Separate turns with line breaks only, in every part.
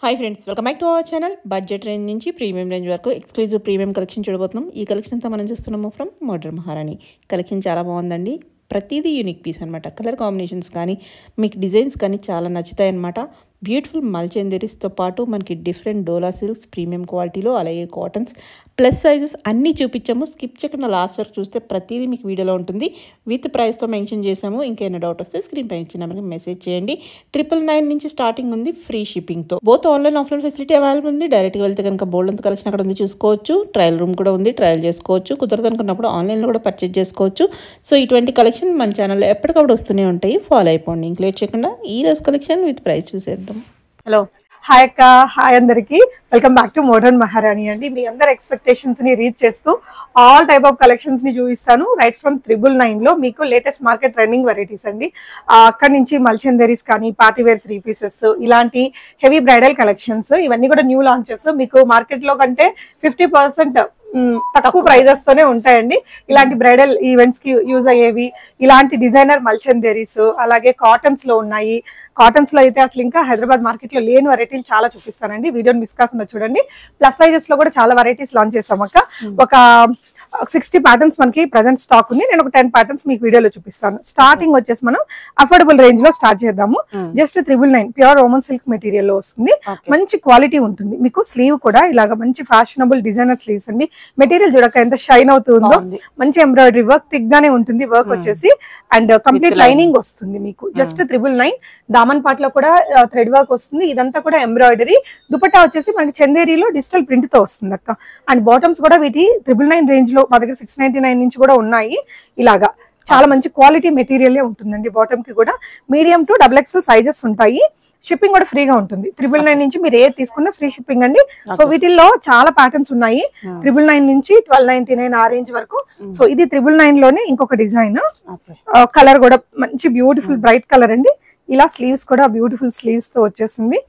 Hi friends, welcome back to our channel. Budget range నుంచి premium range వరకు exclusive premium collection చూడబోతున్నాం. ఈ collection అంతా మనం చూస్తున్నాము ఫ్రమ్ మోడర్న్ మహారాణి. కలెక్షన్ చాలా బాగుందండి. ప్రతిదీ యూనిక్ పీస్ అనమాట. కలర్ కాంబినేషన్స్ కానీ మీకు డిజైన్స్ కానీ చాలా నచ్చుతాయి అనమాట. బ్యూటిఫుల్ మల్చెందరీస్తో పాటు మనకి డిఫరెంట్ డోలా సిల్క్స్ ప్రీమియం క్వాలిటీలో, అలాగే కాటన్స్ ప్లస్ సైజెస్ అన్నీ చూపించాము. స్కిప్ చేయకుండా లాస్ట్ వరకు చూస్తే ప్రతిదీ మీకు వీడియోలో ఉంటుంది. విత్ ప్రైస్తో మెన్షన్ చేసాము. ఇంకేమైనా డౌట్ వస్తే స్క్రీన్ పైన ఇచ్చిన నెంబర్కి మెసేజ్ చేయండి. 999 నుంచి స్టార్టింగ్ ఉంది, ఫ్రీ షిప్పింగ్తో. Both online offline facility available ఉంది. డైరెక్ట్గా వెళ్తే కనుక బోల్డ్ అంత కలెక్షన్ అక్కడ ఉంది చూసుకోవచ్చు. ట్రయల్ రూమ్ కూడా ఉంది, ట్రయల్ చేసుకోవచ్చు. కుదరదు అనుకున్నప్పుడు ఆన్లైన్లో కూడా పర్చేజ్ చేసుకోవచ్చు. సో ఇటువంటి కలెక్షన్ మన ఛానల్లో ఎప్పటికప్పుడు వస్తూనే ఉంటాయి. ఫాలో అయిపోండి. ఇంక లేట్ చేయకుండా ఈ రోజు కలెక్షన్ విత్ ప్రైస్ చూసేద్దాం.
హలో, హాయ్ అక్క, హాయ్ అందరికి. వెల్కమ్ బ్యాక్ టు మోడర్న్ మహారాణి అండి. మీ అందరి ఎక్స్పెక్టేషన్స్ ని రీచ్ చేస్తూ ఆల్ టైప్ ఆఫ్ కలెక్షన్స్ ని చూపిస్తాను. రైట్ ఫ్రమ్ 999 లో మీకు లేటెస్ట్ మార్కెట్ రన్నింగ్ వెరైటీస్ అండి. అక్కడ నుంచి మల్చెందరీస్ కానీ, పార్టీవేర్ 3 పీసెస్, ఇలాంటి హెవీ బ్రైడల్ కలెక్షన్స్ ఇవన్నీ కూడా న్యూ లాంచెస్. మీకు మార్కెట్ లో కంటే 50% తక్కువ ప్రైజెస్ తోనే ఉంటాయండి. ఇలాంటి బ్రైడల్ ఈవెంట్స్ కి యూజ్ అయ్యేవి, ఇలాంటి డిజైనర్ మల్చెందరీస్, అలాగే కాటన్స్ లో ఉన్నాయి. కాటన్స్ లో అయితే అసలు ఇంకా హైదరాబాద్ మార్కెట్ లో లేని వెరైటీలు చాలా చూపిస్తానండి. వీడియోని మిస్ కాకుండా చూడండి. ప్లస్ సైజెస్ లో కూడా చాలా వెరైటీస్ లాంచ్ చేసాం అక్క. ఒక 60 ప్యాటర్న్స్ మనకి ప్రెసెంట్ స్టాక్ ఉంది. నేను ఒక 10 ప్యాటర్న్స్ మీకు వీడియోలో చూపిస్తాను. స్టార్టింగ్ వచ్చేసి మనం అఫోర్డబుల్ రేంజ్ లో స్టార్ట్ చేద్దాము. Just 999 pure Roman silk material లో వస్తుంది. మంచి క్వాలిటీ ఉంటుంది. మీకు స్లీవ్ కూడా ఇలాగ మంచి ఫ్యాషనబుల్ డిజైనర్ స్లీవ్స్ అండి. మెటీరియల్ చూడక ఎంత షైన్ అవుతుందో. మంచి ఎంబ్రాయిడరీ వర్క్ థిక్ గానే ఉంటుంది. వర్క్ వచ్చేసి అండ్ కంప్లీట్ లైనింగ్ వస్తుంది మీకు. జస్ట్ 999. దామన్ పాట్ లో కూడా థ్రెడ్ వర్క్ వస్తుంది. ఇదంతా కూడా ఎంబ్రాయిడరీ. దుపట్టా వచ్చేసి మనకి చందేరీలో డిజిటల్ ప్రింట్ తో వస్తుంది అక్క. అండ్ బాటమ్స్ కూడా వీటి 999 రేంజ్ లో మా దగ్గర 699 నుంచి కూడా ఉన్నాయి. ఇలాగా చాలా మంచి క్వాలిటీ మెటీరియల్ ఉంటుందండి. బాటమ్ కి కూడా మీడియం టు XXL సైజెస్ ఉంటాయి. షిప్పింగ్ కూడా ఫ్రీగా ఉంటుంది. 999 నుంచి మీరు ఏది తీసుకున్నా ఫ్రీ షిప్పింగ్ అండి. సో వీటిల్లో చాలా ప్యాటర్న్స్ ఉన్నాయి. 999 నుంచి 1299 ఆ రేంజ్ వరకు. సో ఇది 999 లోనే ఇంకొక డిజైన్. కలర్ కూడా మంచి బ్యూటిఫుల్ బ్రైట్ కలర్ అండి. ఇలా స్లీవ్స్ కూడా బ్యూటిఫుల్ స్లీవ్స్ తో వచ్చేసింది.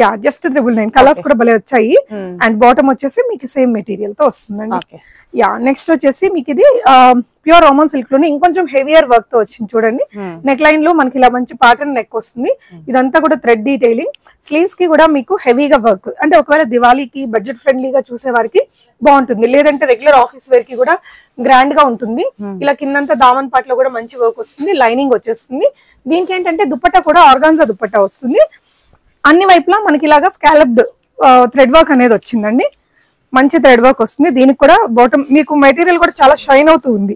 Yeah, just 999. కలర్స్ కూడా భలే వచ్చాయి. అండ్ బాటమ్ వచ్చేసి మీకు సేమ్ మెటీరియల్ తో వస్తుందండి. యా, నెక్స్ట్ వచ్చేసి మీకు ఇది ప్యూర్ రోమన్ సిల్క్ లోనే ఇంకొంచెం హెవియర్ వర్క్ తో వచ్చింది చూడండి. నెక్ లైన్ లో మనకి ఇలా మంచి ప్యాటర్న్ నెక్ వస్తుంది. ఇదంతా కూడా థ్రెడ్ డీటెయిలింగ్. స్లీవ్స్ కి కూడా మీకు హెవీగా వర్క్, అంటే ఒకవేళ దివాళీకి బడ్జెట్ ఫ్రెండ్లీగా చూసే వారికి బాగుంటుంది. లేదంటే రెగ్యులర్ ఆఫీస్ వేర్ కి కూడా గ్రాండ్ గా ఉంటుంది. ఇలా కిందంతా దామన్ పాట్ లో కూడా మంచి వర్క్ వస్తుంది. లైనింగ్ వచ్చేస్తుంది. దీనికి ఏంటంటే దుపట్టా కూడా ఆర్గాన్జా దుపట్టా వస్తుంది. అన్ని వైపులా మనకి ఇలాగా స్కాలప్డ్ థ్రెడ్ వర్క్ అనేది వచ్చిందండి. మంచి థ్రెడ్ వర్క్ వస్తుంది. దీనికి కూడా బాటమ్ మీకు మెటీరియల్ కూడా చాలా షైన్ అవుతూ ఉంది.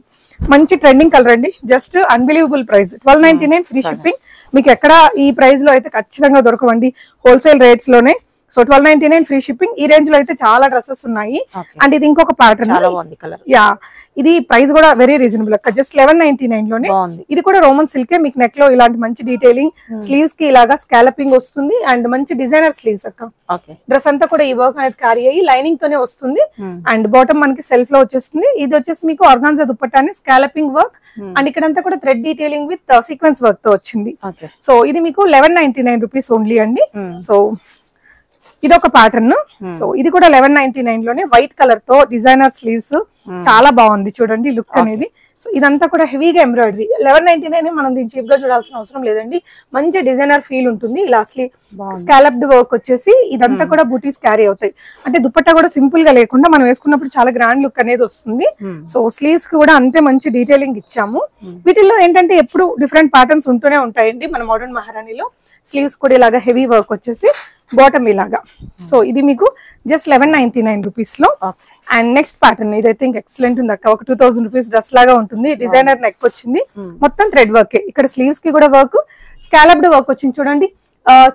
మంచి ట్రెండింగ్ కలర్ అండి. Just unbelievable price 1299 free shipping. మీకు ఎక్కడ ఈ ప్రైస్ లో అయితే ఖచ్చితంగా దొరకవండి, హోల్సేల్ రేట్స్ లోనే. So 1299 free shipping. ఈ రేంజ్ లో అయితే చాలా డ్రెస్సెస్ ఉన్నాయి. అండ్ ఇది ఇంకొక ప్యాటర్న్. యా, ఇది ప్రైస్ కూడా వెరీ రీజనబుల్ అక్క. జస్ట్ 1199 లోనే. ఇది కూడా రోమన్ సిల్కే. మీకు నెక్ లో ఇలాంటి మంచి డీటెయిలింగ్, స్లీవ్స్ కి ఇలాగా స్కాలపింగ్ వస్తుంది. అండ్ మంచి డిజైనర్ స్లీవ్స్ అక్క. డ్రెస్ అంతా కూడా ఈ వర్క్ అనేది క్యారీ అయ్యి లైనింగ్ తోనే వస్తుంది. అండ్ బాటమ్ మనకి సెల్ఫ్ లో వచ్చేస్తుంది. ఇది వచ్చేసి మీకు ఆర్గాన్జా దుపట్టాని స్కాలపింగ్ వర్క్. అండ్ ఇక్కడంతా కూడా thread detailing with sequence work తో వచ్చింది. సో ఇది మీకు 1199 రూపీస్ ఓన్లీ అండి. సో ఇదొక ప్యాటర్న్. సో ఇది కూడా 1199 లోనే వైట్ కలర్ తో డిజైనర్ స్లీవ్స్. చాలా బాగుంది చూడండి లుక్ అనేది. సో ఇదంతా కూడా హెవీగా ఎంబ్రాయిడరీ. 1199 మనం దీన్ని చీప్ గా చూడాల్సిన అవసరం లేదండి. మంచి డిజైనర్ ఫీల్ ఉంటుంది. ఇలా స్కాలప్డ్ వర్క్ వచ్చేసి ఇదంతా కూడా బూటీస్ క్యారీ అవుతాయి. అంటే దుపట్టా కూడా సింపుల్ గా లేకుండా మనం వేసుకున్నప్పుడు చాలా గ్రాండ్ లుక్ అనేది వస్తుంది. సో స్లీవ్స్ కి కూడా అంతే మంచి డీటెయిలింగ్ ఇచ్చాము. వీటిల్లో ఏంటంటే ఎప్పుడు డిఫరెంట్ ప్యాటర్న్స్ ఉంటూనే ఉంటాయండి మన మోడర్న్ మహారాణిలో. స్లీవ్స్ కూడా ఇలాగా హెవీ వర్క్ వచ్చేసి బాటమ్ ఇలాగా. సో ఇది మీకు జస్ట్ 1199 రూపీస్ లో. అండ్ నెక్స్ట్ ప్యాటర్న్ ఇదైతే ఇంకా ఎక్సలెంట్ ఉంది అక్క. ఒక 2000 రూపీస్ డ్రెస్ లాగా ఉంటుంది. డిజైనర్ నెక్ వచ్చింది. మొత్తం థ్రెడ్ వర్క్. ఇక్కడ స్లీవ్స్ కి కూడా వర్క్, స్కాలప్డ్ వర్క్ వచ్చింది చూడండి.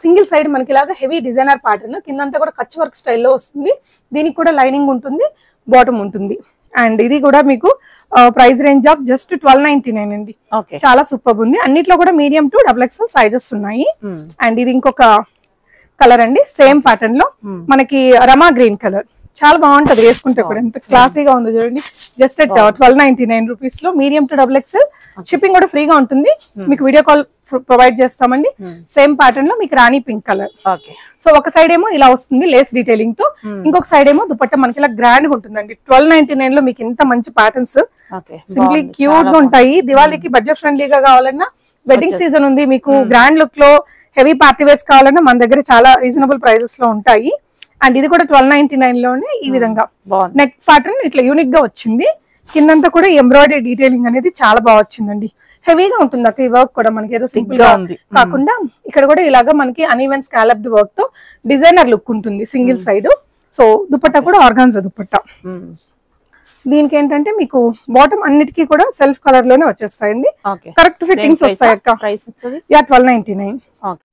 సింగిల్ సైడ్ మనకి ఇలాగా హెవీ డిజైనర్ ప్యాటర్న్. కిందంతా కూడా కచ్ వర్క్ స్టైల్లో వస్తుంది. దీనికి కూడా లైనింగ్ ఉంటుంది, బాటమ్ ఉంటుంది. అండ్ ఇది కూడా మీకు ప్రైస్ రేంజ్ ఆఫ్ జస్ట్ 1299 అండి. చాలా సూపర్ ఉంది. అన్నిట్లో కూడా మీడియం టు XXL సైజెస్ ఉన్నాయి. అండ్ ఇది ఇంకొక కలర్ అండి. సేమ్ ప్యాటర్న్ లో మనకి రమా గ్రీన్ కలర్. చాలా బాగుంటది వేసుకుంటే కూడా. ఎంత క్లాసీగా ఉందో చూడండి. జస్ట్ 1299 రూపీస్ లో మీడియం టు XXL. షిప్పింగ్ కూడా ఫ్రీగా ఉంటుంది. మీకు వీడియో కాల్ ప్రొవైడ్ చేస్తామండి. సేమ్ ప్యాటర్న్ లో మీకు రాణి పింక్ కలర్. సో ఒక సైడ్ ఏమో ఇలా వస్తుంది లేస్ డీటెయిలింగ్ తో, ఇంకొక సైడ్ ఏమో దుపట్టా మనకి ఇలా గ్రాండ్ గా ఉంటుందండి. 1299 లో మీకు ఇంత మంచి ప్యాటర్న్స్ సింప్లీ క్యూట్ గా ఉంటాయి. దివాళీకి బడ్జెట్ ఫ్రెండ్లీగా కావాలన్నా, వెడ్డింగ్ సీజన్ ఉంది, మీకు గ్రాండ్ లుక్ లో హెవీ పార్టీ వేర్స్ కావాలన్నా మన దగ్గర చాలా రీజనబుల్ ప్రైజెస్ లో ఉంటాయి. అండ్ ఇది కూడా 1299 లోనే ఈ విధంగా నెక్ ప్యాటర్న్ ఇట్లా యూనిక్ గా వచ్చింది. కిందంతా కూడా ఎంబ్రాయిడరీ డీటెయిలింగ్ అనేది చాలా బాగా వచ్చిందండి. హెవీగా ఉంటుంది అక్క ఈ వర్క్ కూడా, మనకి ఏదో సింపుల్ గా కాకుండా ఇక్కడ కూడా ఇలాగా మనకి అన్ఈవెన్ స్కాలప్డ్ వర్క్ తో డిజైనర్ లుక్ ఉంటుంది సింగిల్ సైడ్. సో దుపట్టా కూడా ఆర్గాన్జా దుపట్టా. దీనికి ఏంటంటే మీకు బాటమ్ అన్నిటికీ కూడా సెల్ఫ్ కలర్ లోనే వచ్చేస్తాయండి. కరెక్ట్ ఫిట్టింగ్స్ వస్తాయి అక్క. 1299.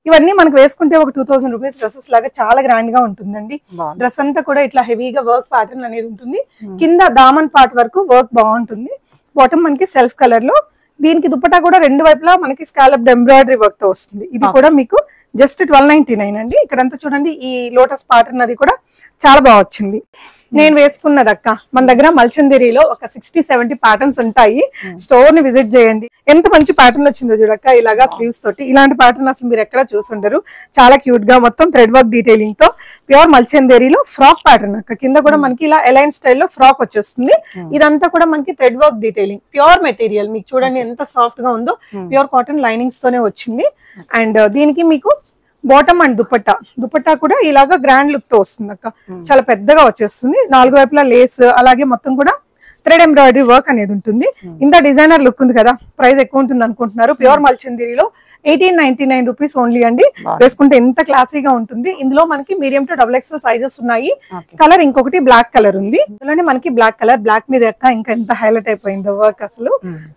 ఇవన్నీ మనకు వేసుకుంటే ఒక 2000 రూపీస్ డ్రెస్సెస్ లాగా చాలా గ్రాండ్ గా ఉంటుందండి. డ్రెస్ అంతా కూడా ఇట్లా హెవీగా వర్క్ ప్యాటర్న్ అనేది ఉంటుంది. కింద దామన్ పార్ట్ వరకు వర్క్ బాగుంటుంది. బాటమ్ మనకి సెల్ఫ్ కలర్ లో. దీనికి దుపట్టా కూడా రెండు వైపులా మనకి స్కాలప్డ్ ఎంబ్రాయిడరీ వర్క్ తో వస్తుంది. ఇది కూడా మీకు జస్ట్ 1299 అండి. ఇక్కడంతా చూడండి ఈ లోటస్ ప్యాటర్న్ అది కూడా చాలా బాగా వచ్చింది. నేను వేసుకున్నది అక్క, మన దగ్గర మల్చందేరిలో ఒక 60-70 ప్యాటర్న్స్ ఉంటాయి. స్టోర్ ని విజిట్ చేయండి. ఎంత మంచి ప్యాటర్న్ వచ్చిందో చూడక్క, ఇలాగా స్లీవ్స్ తోటి. ఇలాంటి ప్యాటర్న్ అసలు మీరు ఎక్కడ చూసుండరు. చాలా క్యూట్ గా మొత్తం థ్రెడ్ వర్క్ డీటెయిలింగ్ తో ప్యూర్ మల్చందేరిలో ఫ్రాక్ ప్యాటర్న్ అక్క. కింద కూడా మనకి ఇలా ఎలైన్ స్టైల్లో ఫ్రాక్ వచ్చేస్తుంది. ఇదంతా కూడా మనకి thread work detailing, pure material. మీకు చూడండి ఎంత సాఫ్ట్ గా ఉందో, ప్యూర్ కాటన్ లైనింగ్స్ తోనే వచ్చింది. అండ్ దీనికి మీకు బాటమ్ అండ్ దుపట్టా కూడా ఇలాగా గ్రాండ్ లుక్ తో వస్తుంది అక్క. చాలా పెద్దగా వచ్చేస్తుంది. 4 వైపులా లేస్, అలాగే మొత్తం కూడా థ్రెడ్ ఎంబ్రాయిడరీ వర్క్ అనేది ఉంటుంది. ఇంత డిజైనర్ లుక్ ఉంది కదా, ప్రైస్ ఎక్కువ ఉంటుంది అనుకుంటున్నారు. ప్యూర్ మల్చందేరిలో 1899 రూపీస్ ఓన్లీ అండి. వేసుకుంటే ఎంత క్లాసీగా ఉంటుంది. ఇందులో మనకి మీడియం టు XXL సైజెస్ ఉన్నాయి. కలర్ ఇంకొకటి బ్లాక్ కలర్ ఉంది. ఇందులోనే మనకి బ్లాక్ కలర్, బ్లాక్ మీద అక్క ఇంకా ఎంత హైలైట్ అయిపోయిందో వర్క్ అసలు.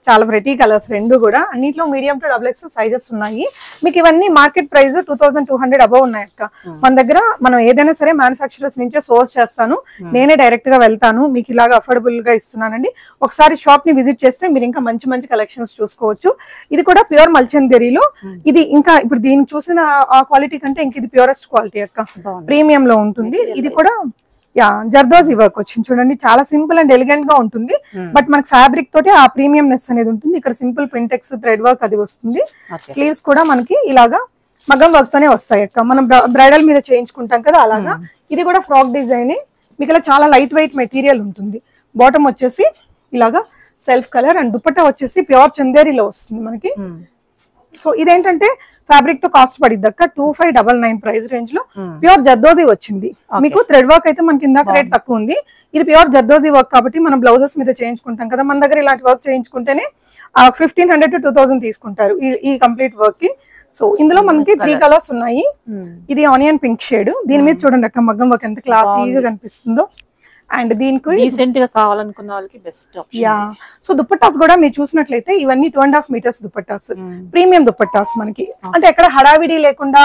చాలా ప్రెటీ కలర్స్ రెండు కూడా. అన్నిట్లో మీడియం టు XXL సైజెస్ ఉన్నాయి. మీకు ఇవన్నీ మార్కెట్ ప్రైస్ 2200 అబౌవ్ ఉన్నాయి అక్క. మన దగ్గర మనం ఏదైనా సరే మ్యానుఫాక్చరర్స్ నుంచే సోర్స్ చేస్తాను. నేనే డైరెక్ట్ గా వెళ్తాను. మీకు ఇలాగా అఫోర్డబుల్ గా ఇస్తున్నానండి. ఒకసారి షాప్ ని విజిట్ చేస్తే మీరు ఇంకా మంచి మంచి కలెక్షన్స్ చూసుకోవచ్చు. ఇది కూడా ప్యూర్ మల్చందేరిలో. ఇది ఇంకా ఇప్పుడు దీనికి చూసిన ఆ క్వాలిటీ కంటే ఇంక ఇది ప్యూరెస్ట్ క్వాలిటీ అక్క. ప్రీమియం లో ఉంటుంది. ఇది కూడా జర్దోజీ వర్క్ వచ్చింది చూడండి. చాలా సింపుల్ అండ్ ఎలిగెంట్ గా ఉంటుంది. బట్ మనకి ఫ్యాబ్రిక్ తోటి ఆ ప్రీమియంనెస్ అనేది ఉంటుంది. ఇక్కడ సింపుల్ పింటెక్స్ థ్రెడ్ వర్క్ అది వస్తుంది. స్లీవ్స్ కూడా మనకి ఇలాగా మగం వర్క్ తోనే వస్తాయి అక్క. మనం బ్రైడల్ మీద చేయించుకుంటాం కదా అలాగా. ఇది కూడా ఫ్రాక్ డిజైన్. మీకు ఇలా చాలా లైట్ వెయిట్ మెటీరియల్ ఉంటుంది. బాటమ్ వచ్చేసి ఇలాగా సెల్ఫ్ కలర్ అండ్ దుపట్టా వచ్చేసి ప్యూర్ చందేరిలో వస్తుంది మనకి. సో ఇదేంటంటే ఫ్యాబ్రిక్ తో కాస్ట్ పడిద్ది అక్క. 2599 ప్రైస్ రేంజ్ లో ప్యూర్ జర్దోజీ వచ్చింది. మీకు థ్రెడ్ వర్క్ అయితే మనకి ఇందాక రేట్ తక్కువ ఉంది. ఇది ప్యూర్ జర్దోజీ వర్క్ కాబట్టి మనం బ్లౌజెస్ మీద చేయించుకుంటాం కదా. మన దగ్గర ఇలాంటి వర్క్ చేయించుకుంటేనే 1500 to 2000 తీసుకుంటారు ఈ కంప్లీట్ వర్క్ కి. సో ఇందులో మనకి 3 కలర్స్ ఉన్నాయి. ఇది ఆనియన్ పింక్ షేడ్. దీని మీద చూడండి అక్క మగ్గం వర్క్ ఎంత క్లాసీగా కనిపిస్తుందో. అండ్ దీనికి
రీసెంట్ గా కావాలనుకున్న వాళ్ళకి బెస్ట్ ఆప్షన్.
సో దుపట్టాస్ కూడా మీరు చూసినట్లయితే ఇవన్నీ 2.5 మీటర్స్ దుపట్టాస్, ప్రీమియం దుపట్టాస్ మనకి. అంటే ఎక్కడ హడావిడి లేకుండా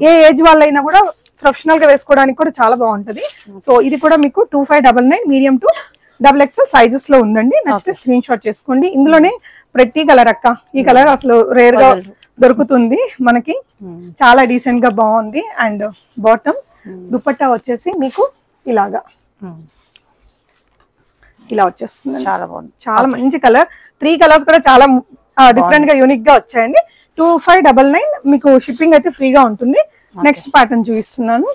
ఏ ఏజ్ వాళ్ళైనా కూడా ప్రొఫెషనల్ గా వేసుకోవడానికి కూడా చాలా బాగుంటది. సో ఇది కూడా మీకు 2599 మీడియం టు XXL సైజెస్ లో ఉందండి. నచ్చితే స్క్రీన్ షాట్ చేసుకోండి. ఇందులోనే ప్రతి కలర్ అక్క. ఈ కలర్ అసలు రేర్ గా దొరుకుతుంది మనకి. చాలా డీసెంట్ గా బాగుంది. అండ్ బాటమ్ దుపట్టా వచ్చేసి మీకు ఇలాగా ఇలా వచ్చేస్తుంది. చాలా బాగుంది. చాలా మంచి కలర్. 3 కలర్స్ కూడా చాలా డిఫరెంట్ గా యూనిక్ గా వచ్చాయండి. 2599 మీకు షిప్పింగ్ అయితే ఫ్రీగా ఉంటుంది. నెక్స్ట్ ప్యాటర్న్ చూపిస్తున్నాను.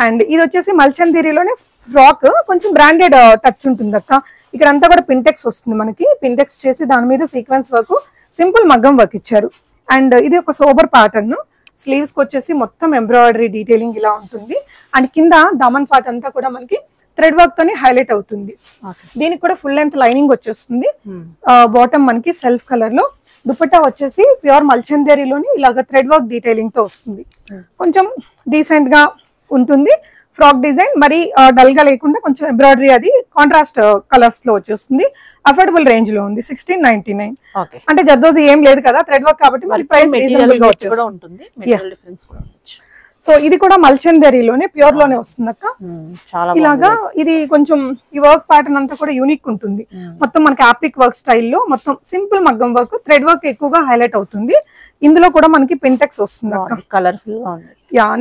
అండ్ ఇది వచ్చేసి మల్చందేరిలోనే ఫ్రాక్. కొంచెం బ్రాండెడ్ టచ్ ఉంటుంది అక్క. ఇక్కడ అంతా కూడా పింటెక్స్ వస్తుంది మనకి. పింటెక్స్ చేసి దాని మీద సీక్వెన్స్ వర్క్, సింపుల్ మగ్గం వర్క్ ఇచ్చారు. అండ్ ఇది ఒక సోబర్ ప్యాటర్న్. స్లీవ్స్ కి వచ్చేసి మొత్తం ఎంబ్రాయిడరీ డీటెయిలింగ్ ఇలా ఉంటుంది. అండ్ కింద దామన్ పార్ట్ అంతా కూడా మనకి థ్రెడ్ వర్క్ తోనే హైలైట్ అవుతుంది. దీనికి కూడా ఫుల్ లెంత్ లైనింగ్ వచ్చేస్తుంది. బాటమ్ మనకి సెల్ఫ్ కలర్ లో. దుపట్టా వచ్చేసి ప్యూర్ మల్చందేరిలోని ఇలాగ థ్రెడ్ వర్క్ డీటెయిలింగ్ తో వస్తుంది. కొంచెం డీసెంట్ గా ఉంటుంది. ఫ్రాక్ డిజైన్ మరి డల్ గా లేకుండా కొంచెం ఎంబ్రాయిడరీ అది కాంట్రాస్ట్ కలర్స్ లో వచ్చేస్తుంది. అఫోర్డబుల్ రేంజ్ లో ఉంది 1699. అంటే జర్దోజీ ఏం లేదు కదా, థ్రెడ్ వర్క్ కాబట్టి మరి ప్రైస్ రీజనబుల్ గా వచ్చేస్తుంది. సో ఇది కూడా మల్చందేరిలోనే ప్యూర్ లోనే వస్తుంది అక్క. ఇలాగా ఇది కొంచెం ఈ వర్క్ ప్యాటర్న్ అంతా కూడా యూనిక్ ఉంటుంది. మొత్తం మనకి ఆప్టిక్ వర్క్ స్టైల్లో మొత్తం సింపుల్ మగ్గం వర్క్, థ్రెడ్ వర్క్ ఎక్కువగా హైలైట్ అవుతుంది. ఇందులో కూడా మనకి పింటెక్స్ వస్తుంది అక్క. కలర్ఫుల్ గా ఉంది.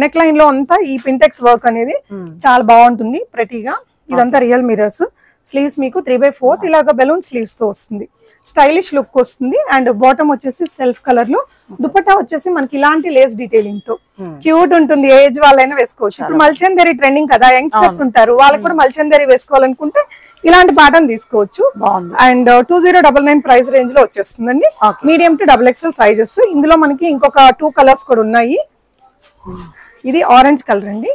నెక్ లైన్ లో అంతా ఈ పింటెక్స్ వర్క్ అనేది చాలా బాగుంటుంది ప్రెటీగా. ఇదంతా రియల్ మిరర్స్. స్లీవ్స్ మీకు 3/4 ఇలాగా బెలూన్ స్లీవ్స్ తో వస్తుంది. స్టైలిష్ లుక్ వస్తుంది. అండ్ బాటమ్ వచ్చేసి సెల్ఫ్ కలర్ లో, దుపట్టా వచ్చేసి మనకి ఇలాంటి లేస్ డీటెయిలింగ్ తో క్యూట్ ఉంటుంది. ఏజ్ వాళ్ళైనా వేసుకోవచ్చు. ఇప్పుడు మల్చందరి ట్రెండింగ్ కదా, యంగ్స్టర్స్ ఉంటారు, వాళ్ళకి కూడా మల్చందరి వేసుకోవాలనుకుంటే ఇలాంటి ప్యాటర్న్ తీసుకోవచ్చు. అండ్ 2099 ప్రైస్ రేంజ్ లో వచ్చేస్తుందండి. Medium to XXL sizes. ఇందులో మనకి ఇంకొక 2 కలర్స్ కూడా ఉన్నాయి. ఇది ఆరెంజ్ కలర్ అండి,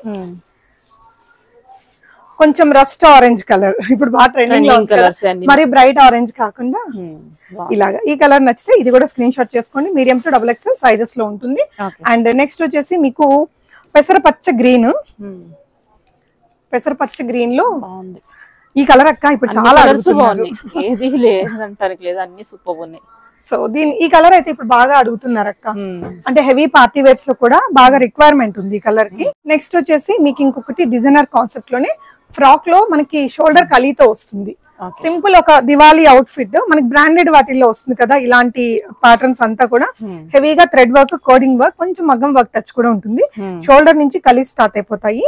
కొంచెం రస్ట్ ఆరెంజ్ కలర్, ఇప్పుడు బాగా ట్రెండింగ్ లో మరి బ్రైట్ ఆరెంజ్ కాకుండా ఇలాగా. ఈ కలర్ నచ్చితే ఇది కూడా స్క్రీన్ షాట్ చేసుకోండి. మీడియం టు XXL సైజెస్ లో ఉంటుంది. అండ్ నెక్స్ట్ వచ్చేసి మీకు పెసరపచ్చ గ్రీన్, పెసరపచ్చ గ్రీన్ లో ఈ కలర్ అక్క ఇప్పుడు చాలా
ఏది లేదంటానికి లేదు, అన్ని సూపర్ ఉన్నాయి.
సో ఈ కలర్ అయితే ఇప్పుడు బాగా అడుగుతున్నారు అక్క, అంటే హెవీ పార్టీ వేర్స్ లో కూడా బాగా రిక్వైర్మెంట్ ఉంది ఈ కలర్ కి. నెక్స్ట్ వచ్చేసి మీకు ఇంకొకటి డిజైనర్ కాన్సెప్ట్ లోనే ఫ్రాక్ లో మనకి షోల్డర్ కలితో వస్తుంది. సింపుల్ ఒక దివాళీ అవుట్ ఫిట్, మనకి బ్రాండెడ్ వాటిల్లో వస్తుంది కదా ఇలాంటి ప్యాటర్న్స్ అంతా కూడా. హెవీగా థ్రెడ్ వర్క్, కోడింగ్ వర్క్, కొంచెం మగ్గం వర్క్ టచ్ కూడా ఉంటుంది. షోల్డర్ నుంచి కలి స్టార్ట్ అయిపోతాయి.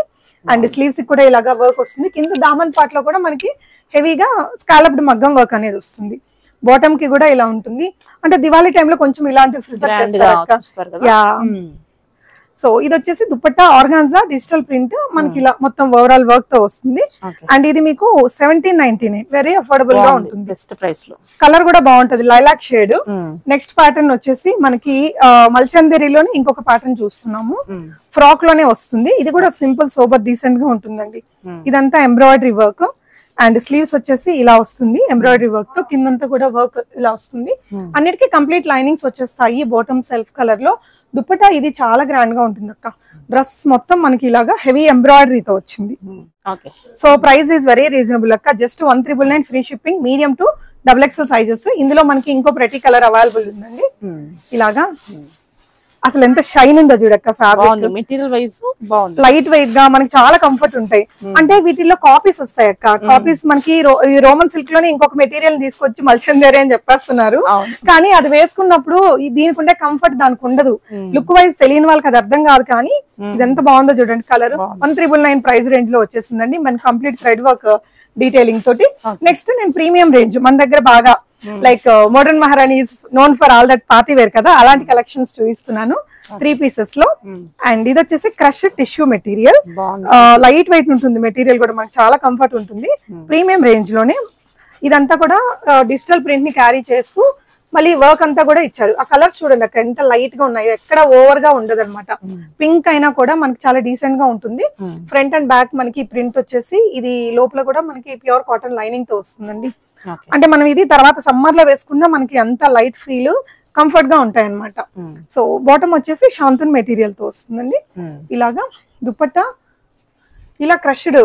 అండ్ స్లీవ్స్ కూడా ఇలాగా వర్క్ వస్తుంది. కింద దామన్ పార్ట్ లో కూడా మనకి హెవీగా స్కాలప్డ్ మగ్గం వర్క్ అనేది వస్తుంది. బాటమ్ కి కూడా ఇలా ఉంటుంది. అంటే దివాళీ టైంలో కొంచెం ఇలాంటి సో ఇది వచ్చేసి దుపట్టా ఆర్గాన్జా డిజిటల్ ప్రింట్, మనకి ఇలా మొత్తం ఓవరాల్ వర్క్ తో వస్తుంది. అండ్ ఇది మీకు 1799, వెరీ అఫోర్డబుల్ గా ఉంటుంది,
బెస్ట్ ప్రైస్ లో.
కలర్ కూడా బాగుంటది, లైలాక్ షేడ్. నెక్స్ట్ ప్యాటర్న్ వచ్చేసి మనకి మల్చందరిలోనే ఇంకొక ప్యాటర్న్ చూస్తున్నాము. ఫ్రాక్ లోనే వస్తుంది. ఇది కూడా సింపుల్ సోబర్ డీసెంట్ గా ఉంటుందండి. ఇదంతా ఎంబ్రాయిడరీ వర్క్. అండ్ స్లీవ్స్ వచ్చేసి ఇలా వస్తుంది ఎంబ్రాయిడరీ వర్క్ తో, కిందంతా కూడా వర్క్ ఇలా వస్తుంది. అన్నిటికీ కంప్లీట్ లైనింగ్స్ వచ్చేస్తాయి. బాటమ్ సెల్ఫ్ కలర్ లో. దుపట్టా ఇది చాలా గ్రాండ్ గా ఉంటుంది అక్క. డ్రెస్ మొత్తం మనకి ఇలాగా హెవీ ఎంబ్రాయిడరీతో వచ్చింది. So price is very reasonable అక్క, just 1399 free shipping, medium to XXL sizes. ఇందులో మనకి ఇంకో ప్రతి కలర్ అవైలబుల్ ఉందండి. ఇలాగా అసలు ఎంత షైన్ ఉందో చూడక్క. ఫ్యాబ్రిక్
మెటీరియల్ వైజ్ బాగుంది,
లైట్ వెయిట్ గా మనకి చాలా కంఫర్ట్ ఉంటాయి. అంటే వీటిల్లో కాపీస్ వస్తాయి అక్క. కాపీస్ మనకి రోమన్ సిల్క్ లోనే ఇంకొక మెటీరియల్ తీసుకొచ్చి మల్చందరి అని చెప్పేస్తున్నారు, కానీ అది వేసుకున్నప్పుడు దీనికి ఉండే కంఫర్ట్ దానికి ఉండదు. లుక్ వైజ్ తెలియని వాళ్ళకి అది అర్థం కాదు. కానీ ఇది ఎంత బాగుందో చూడండి. కలర్ 1399 ప్రైస్ రేంజ్ లో వచ్చేసిందండి. మన కంప్లీట్ థ్రెడ్ వర్క్ డీటెయిలింగ్ తోటి. నెక్స్ట్ నేను ప్రీమియం రేంజ్, మన దగ్గర బాగా like modern Maharani is known for all that party wear కదా, అలాంటి కలెక్షన్స్ చూపిస్తున్నాను 3 పీసెస్ లో. అండ్ ఇది వచ్చేసి crush tissue material, light weight ఉంటుంది మెటీరియల్ కూడా, మనకు చాలా కంఫర్ట్ ఉంటుంది. ప్రీమియం రేంజ్ లోనే ఇదంతా కూడా డిజిటల్ ప్రింట్ ని క్యారీ చేస్తూ మళ్ళీ వర్క్ అంతా కూడా ఇచ్చారు. ఆ కలర్స్ చూడండి అక్కడ ఎంత లైట్ గా ఉన్నాయో, ఎక్కడ ఓవర్ గా ఉండదు అనమాట. పింక్ అయినా కూడా మనకి చాలా డీసెంట్ గా ఉంటుంది. ఫ్రంట్ అండ్ బ్యాక్ మనకి ప్రింట్ వచ్చేసి ఇది లోపల కూడా మనకి ప్యూర్ కాటన్ లైనింగ్ తో వస్తుందండి. అంటే మనం ఇది తర్వాత సమ్మర్ లో వేసుకున్నా మనకి అంత లైట్ ఫీల్, కంఫర్ట్ గా ఉంటాయి అనమాట. సో బాటమ్ వచ్చేసి షాంతన్ మెటీరియల్ తో వస్తుందండి. ఇలాగా దుపట్టా ఇలా క్రష్డ్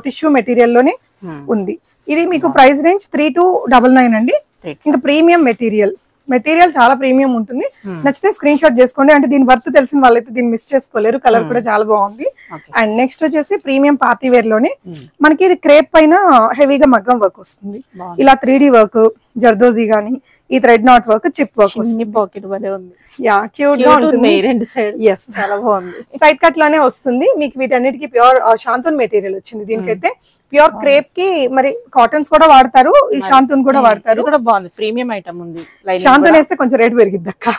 టిష్యూ మెటీరియల్ లోనే ఉంది. ఇది మీకు ప్రైస్ రేంజ్ 3299 అండి. ఇంకా ప్రీమియం మెటీరియల్ చాలా ప్రీమియం ఉంటుంది. నచ్చితే స్క్రీన్ షాట్ చేసుకోండి. అంటే దీని వర్త్ తెలిసిన వాళ్ళైతే దీన్ని మిస్ చేసుకోలేరు. కలర్ కూడా చాలా బాగుంది. అండ్ నెక్స్ట్ వచ్చేసి ప్రీమియం పార్టీ వేర్ లోనే మనకి ఇది క్రేప్ పైన హెవీగా మగ్గం వర్క్ వస్తుంది. ఇలా 3D వర్క్, జర్దోజీ గానీ, ఈ thread knot work, chip work,
pocket భలే ఉంది.
యా క్యూట్ గా ఉంటుంది.
రెండు సైడ్
ఎస్ చాలా బాగుంది. స్ట్రైట్ కట్ లోనే వస్తుంది. మీకు వీటన్నిటికీ ప్యూర్ షాంతన్ మెటీరియల్ వచ్చింది. దీనికైతే ప్యూర్ క్రేప్ కి మరి కాటన్స్ కూడా వాడతారు, ఈ శాంతన్ కూడా వాడతారు.
కూడా బాగుంది, ప్రీమియం ఐటమ్ ఉంది.
శాంతన్ వేస్తే కొంచెం రేట్ పెరిగిద్ది అక్క.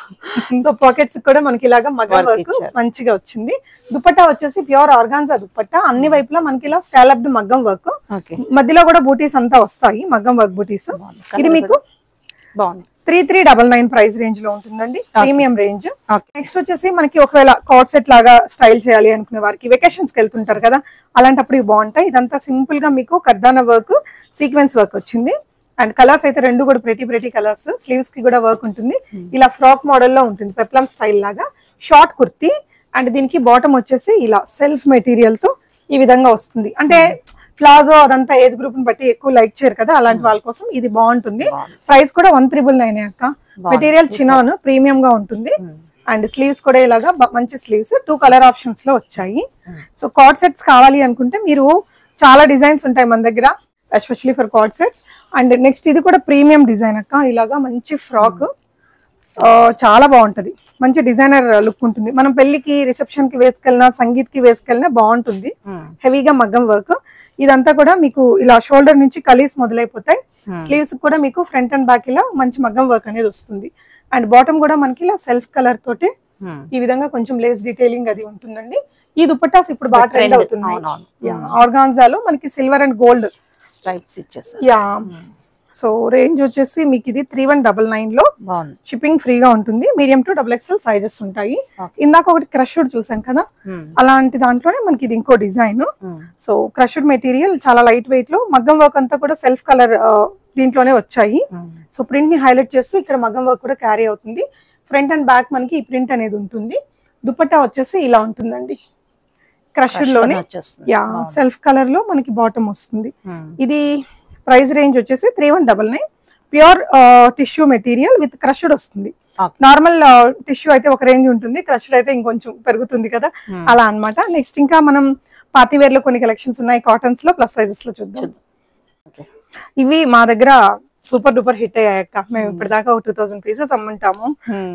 సో పాకెట్స్ కూడా మనకి ఇలాగా మగ్గం వర్క్ మంచిగా వచ్చింది. దుపట్టా వచ్చేసి ప్యూర్ ఆర్గాన్జా దుపట్టా, అన్ని వైపులా మనకి ఇలా స్కాలప్డ్ మగ్గం వర్క్, మధ్యలో కూడా బూటీస్ అంతా వస్తాయి, మగ్గం వర్క్ బూటీస్. ఇది మీకు బాగుంది. 3399 ప్రైస్ రేంజ్ లో ఉంటుందండి, ప్రీమియం రేంజ్. నెక్స్ట్ వచ్చేసి మనకి ఒకవేళ కార్డ్ సెట్ లాగా స్టైల్ చేయాలి అనుకునే వారికి, వెకేషన్స్ కి వెళ్తుంటారు కదా, అలాంటప్పుడు ఇవి బాగుంటాయి. ఇదంతా సింపుల్ గా మీకు కర్దానా వర్క్, సీక్వెన్స్ వర్క్ వచ్చింది. అండ్ కలర్స్ అయితే రెండు కూడా ప్రెటీ కలర్స్. స్లీవ్స్ కి కూడా వర్క్ ఉంటుంది. ఇలా ఫ్రాక్ మోడల్ లో ఉంటుంది, పెప్లమ్ స్టైల్ లాగా. షార్ట్ కుర్తీ. అండ్ దీనికి బాటమ్ వచ్చేసి ఇలా సెల్ఫ్ మెటీరియల్ తో ఈ విధంగా వస్తుంది. అంటే ప్లాజో అదంతా ఏజ్ గ్రూప్ ని బట్టి ఎక్కువ లైక్ చేయరు కదా, అలాంటి వాళ్ళ కోసం ఇది బాగుంటుంది. ప్రైస్ కూడా 1399 అక్క. మెటీరియల్ చినాన్ ప్రీమియం గా ఉంటుంది. అండ్ స్లీవ్స్ కూడా ఇలాగా మంచి స్లీవ్స్, 2 కలర్ ఆప్షన్స్ లో వచ్చాయి. సో కార్డ్ సెట్స్ కావాలి అనుకుంటే మీరు చాలా డిజైన్స్ ఉంటాయి మన దగ్గర, especially for card sets. And next ఇది కూడా ప్రీమియం డిజైన్ అక్క. ఇలాగా మంచి ఫ్రాక్, చాలా బాగుంటది, మంచి డిజైనర్ లుక్ ఉంటుంది. మనం పెళ్లికి, రిసెప్షన్ కి వేసుకెళ్ళినా, సంగీత్ కి వేసుకెళ్ళినా బాగుంటుంది. హెవీగా మగ్గం వర్క్. ఇదంతా కూడా మీకు ఇలా షోల్డర్ నుంచి కలీస్ మొదలైపోతాయి. స్లీవ్స్ కూడా మీకు ఫ్రంట్ అండ్ బ్యాక్ ఇలా మంచి మగ్గం వర్క్ అనేది వస్తుంది. అండ్ బాటమ్ కూడా మనకి ఇలా సెల్ఫ్ కలర్ తోటి ఈ విధంగా కొంచెం లేస్ డీటెయిలింగ్ అది ఉంటుందండి. ఈ దుపట్టాస్ ఇప్పుడు బాగా ట్రెండ్ అవుతున్నాయి. ఆర్గాన్జాలో మనకి సిల్వర్ అండ్ గోల్డ్
స్ట్రైప్స్ ఇచ్చేసారు.
యా సో రేంజ్ వచ్చేసి మీకు ఇది 3199 లో షిప్పింగ్ ఫ్రీగా ఉంటుంది. మీడియం టు XXL సైజెస్ ఉంటాయి. ఇందాక ఒకటి క్రష్డ్ చూసాం కదా, అలాంటి దాంట్లోనే మనకి ఇది ఇంకో డిజైన్. సో క్రష్డ్ మెటీరియల్ చాలా లైట్ వెయిట్ లో మగ్గం వర్క్ అంతా కూడా సెల్ఫ్ కలర్ దీంట్లోనే వచ్చాయి. సో ప్రింట్ ని హైలైట్ చేస్తూ ఇక్కడ మగ్గం వర్క్ కూడా క్యారీ అవుతుంది. ఫ్రంట్ అండ్ బ్యాక్ మనకి ఈ ప్రింట్ అనేది ఉంటుంది. దుపట్టా వచ్చేసి ఇలా ఉంటుందండి, క్రష్డ్ లోనే. యా సెల్ఫ్ కలర్ లో మనకి బాటమ్ వస్తుంది. ఇది ప్రైస్ రేంజ్ వచ్చేసి 3199. Pure tissue material with crushed వస్తుంది. నార్మల్ టిష్యూ అయితే ఒక రేంజ్ ఉంటుంది, క్రష్డ్ అయితే ఇంకొంచెం పెరుగుతుంది కదా, అలా అన్నమాట. నెక్స్ట్ ఇంకా మనం పార్టీ వేర్ లో కొన్ని కలెక్షన్స్ ఉన్నాయి కాటన్స్ లో, ప్లస్ సైజెస్ లో చూద్దాం. ఇవి మా దగ్గర సూపర్ డూపర్ హిట్ అయ్యాక మేము ఇప్పటిదాకా 2000 పీసెస్ అమ్ముంటాము.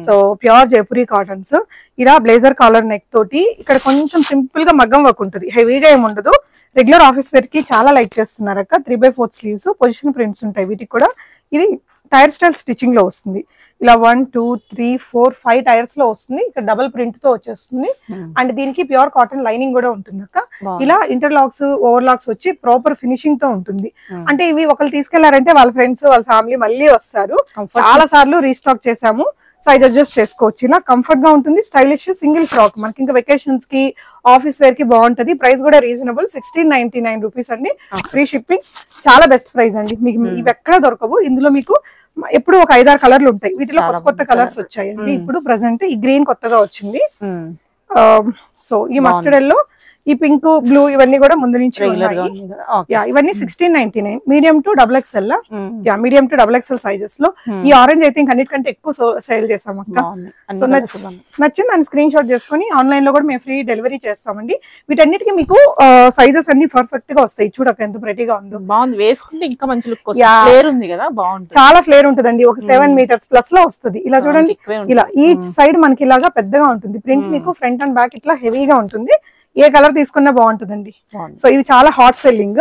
సో ప్యూర్ జైపూరి కాటన్స్, ఇలా బ్లేజర్ కాలర్ నెక్ తోటి ఇక్కడ కొంచెం సింపుల్ గా మగ్గం వర్క్ ఉంటుంది, హెవీగా ఏమి ఉండదు. రెగ్యులర్ ఆఫీస్ వేర్ కి చాలా లైక్ చేస్తున్నారు అక్క. 3/4 స్లీవ్స్, పొజిషన్ ప్రింట్స్ ఉంటాయి వీటికి కూడా. ఇది టైర్ స్టైల్ స్టిచ్చింగ్ లో వస్తుంది. ఇలా 1 2 3 4 5 టైర్స్ లో వస్తుంది. ఇక్కడ డబుల్ ప్రింట్ తో వచ్చేస్తుంది. అండ్ దీనికి ప్యూర్ కాటన్ లైనింగ్ కూడా ఉంటుంది అక్క. ఇలా ఇంటర్లాక్స్ ఓవర్లాక్స్ వచ్చి ప్రాపర్ ఫినిషింగ్ తో ఉంటుంది. అంటే ఇవి ఒకరు తీసుకెళ్లారంటే వాళ్ళ ఫ్రెండ్స్ వాళ్ళ ఫ్యామిలీ మళ్ళీ వస్తారు. చాలా సార్లు రీస్టాక్ చేసాము. సైజ్ అడ్జస్ట్ చేసుకోవచ్చు. ఇలా కంఫర్ట్ గా ఉంటుంది. స్టైలిష్ సింగిల్ ఫ్రాక్ మనకి ఇంకా వెకేషన్స్ కి ఆఫీస్ వేర్ కి బాగుంటది. ప్రైస్ కూడా రీజనబుల్ 1699 రూపీస్ అండి. Free shipping. చాలా బెస్ట్ ప్రైస్ అండి. మీకు ఇవి ఎక్కడ దొరకవు. ఇందులో మీకు ఎప్పుడు ఒక 5-6 కలర్లు ఉంటాయి. వీటిలో కొత్త కలర్స్ వచ్చాయండి. ఇప్పుడు ప్రెసెంట్ ఈ గ్రీన్ కొత్తగా వచ్చింది. సో ఈ మస్టర్డ్ ఎల్లో, ఈ పింక్ బ్లూ ఇవన్నీ కూడా ముందు నుంచి ఉన్నాయి. ఇవన్నీ 1699. Medium to XXL. Medium to XXL sizes లో. ఈ ఆరెంజ్ అయితే ఇంకా అన్నిటికంటే ఎక్కువ సేల్ చేసాం అక్క. సో నచ్చింది దాన్ని స్క్రీన్ షాట్ చేసుకుని ఆన్లైన్ లో కూడా మేము ఫ్రీ డెలివరీ చేస్తామండి. వీటన్నిటికీ మీకు సైజెస్ అన్ని పర్ఫెక్ట్ గా వస్తాయి. చూడక ఎంత ప్రెటీగా ఉందో.
బాగుంది, వేసుకుంటే ఇంకా మంచి లుక్ ఫ్లేర్ ఉంది కదా, బాగుంది.
చాలా ఫ్లేర్ ఉంటుందండి. ఒక 7 మీటర్స్ ప్లస్ లో వస్తుంది. ఇలా చూడండి, ఇలా ఈచ్ సైడ్ మనకి ఇలాగా పెద్దగా ఉంటుంది. ప్రింట్ మీకు ఫ్రంట్ అండ్ బ్యాక్ ఇట్లా హెవీగా ఉంటుంది. ఏ కలర్ తీసుకున్నా బాగుంటుందండి. సో ఇది చాలా హాట్ సెల్లింగ్.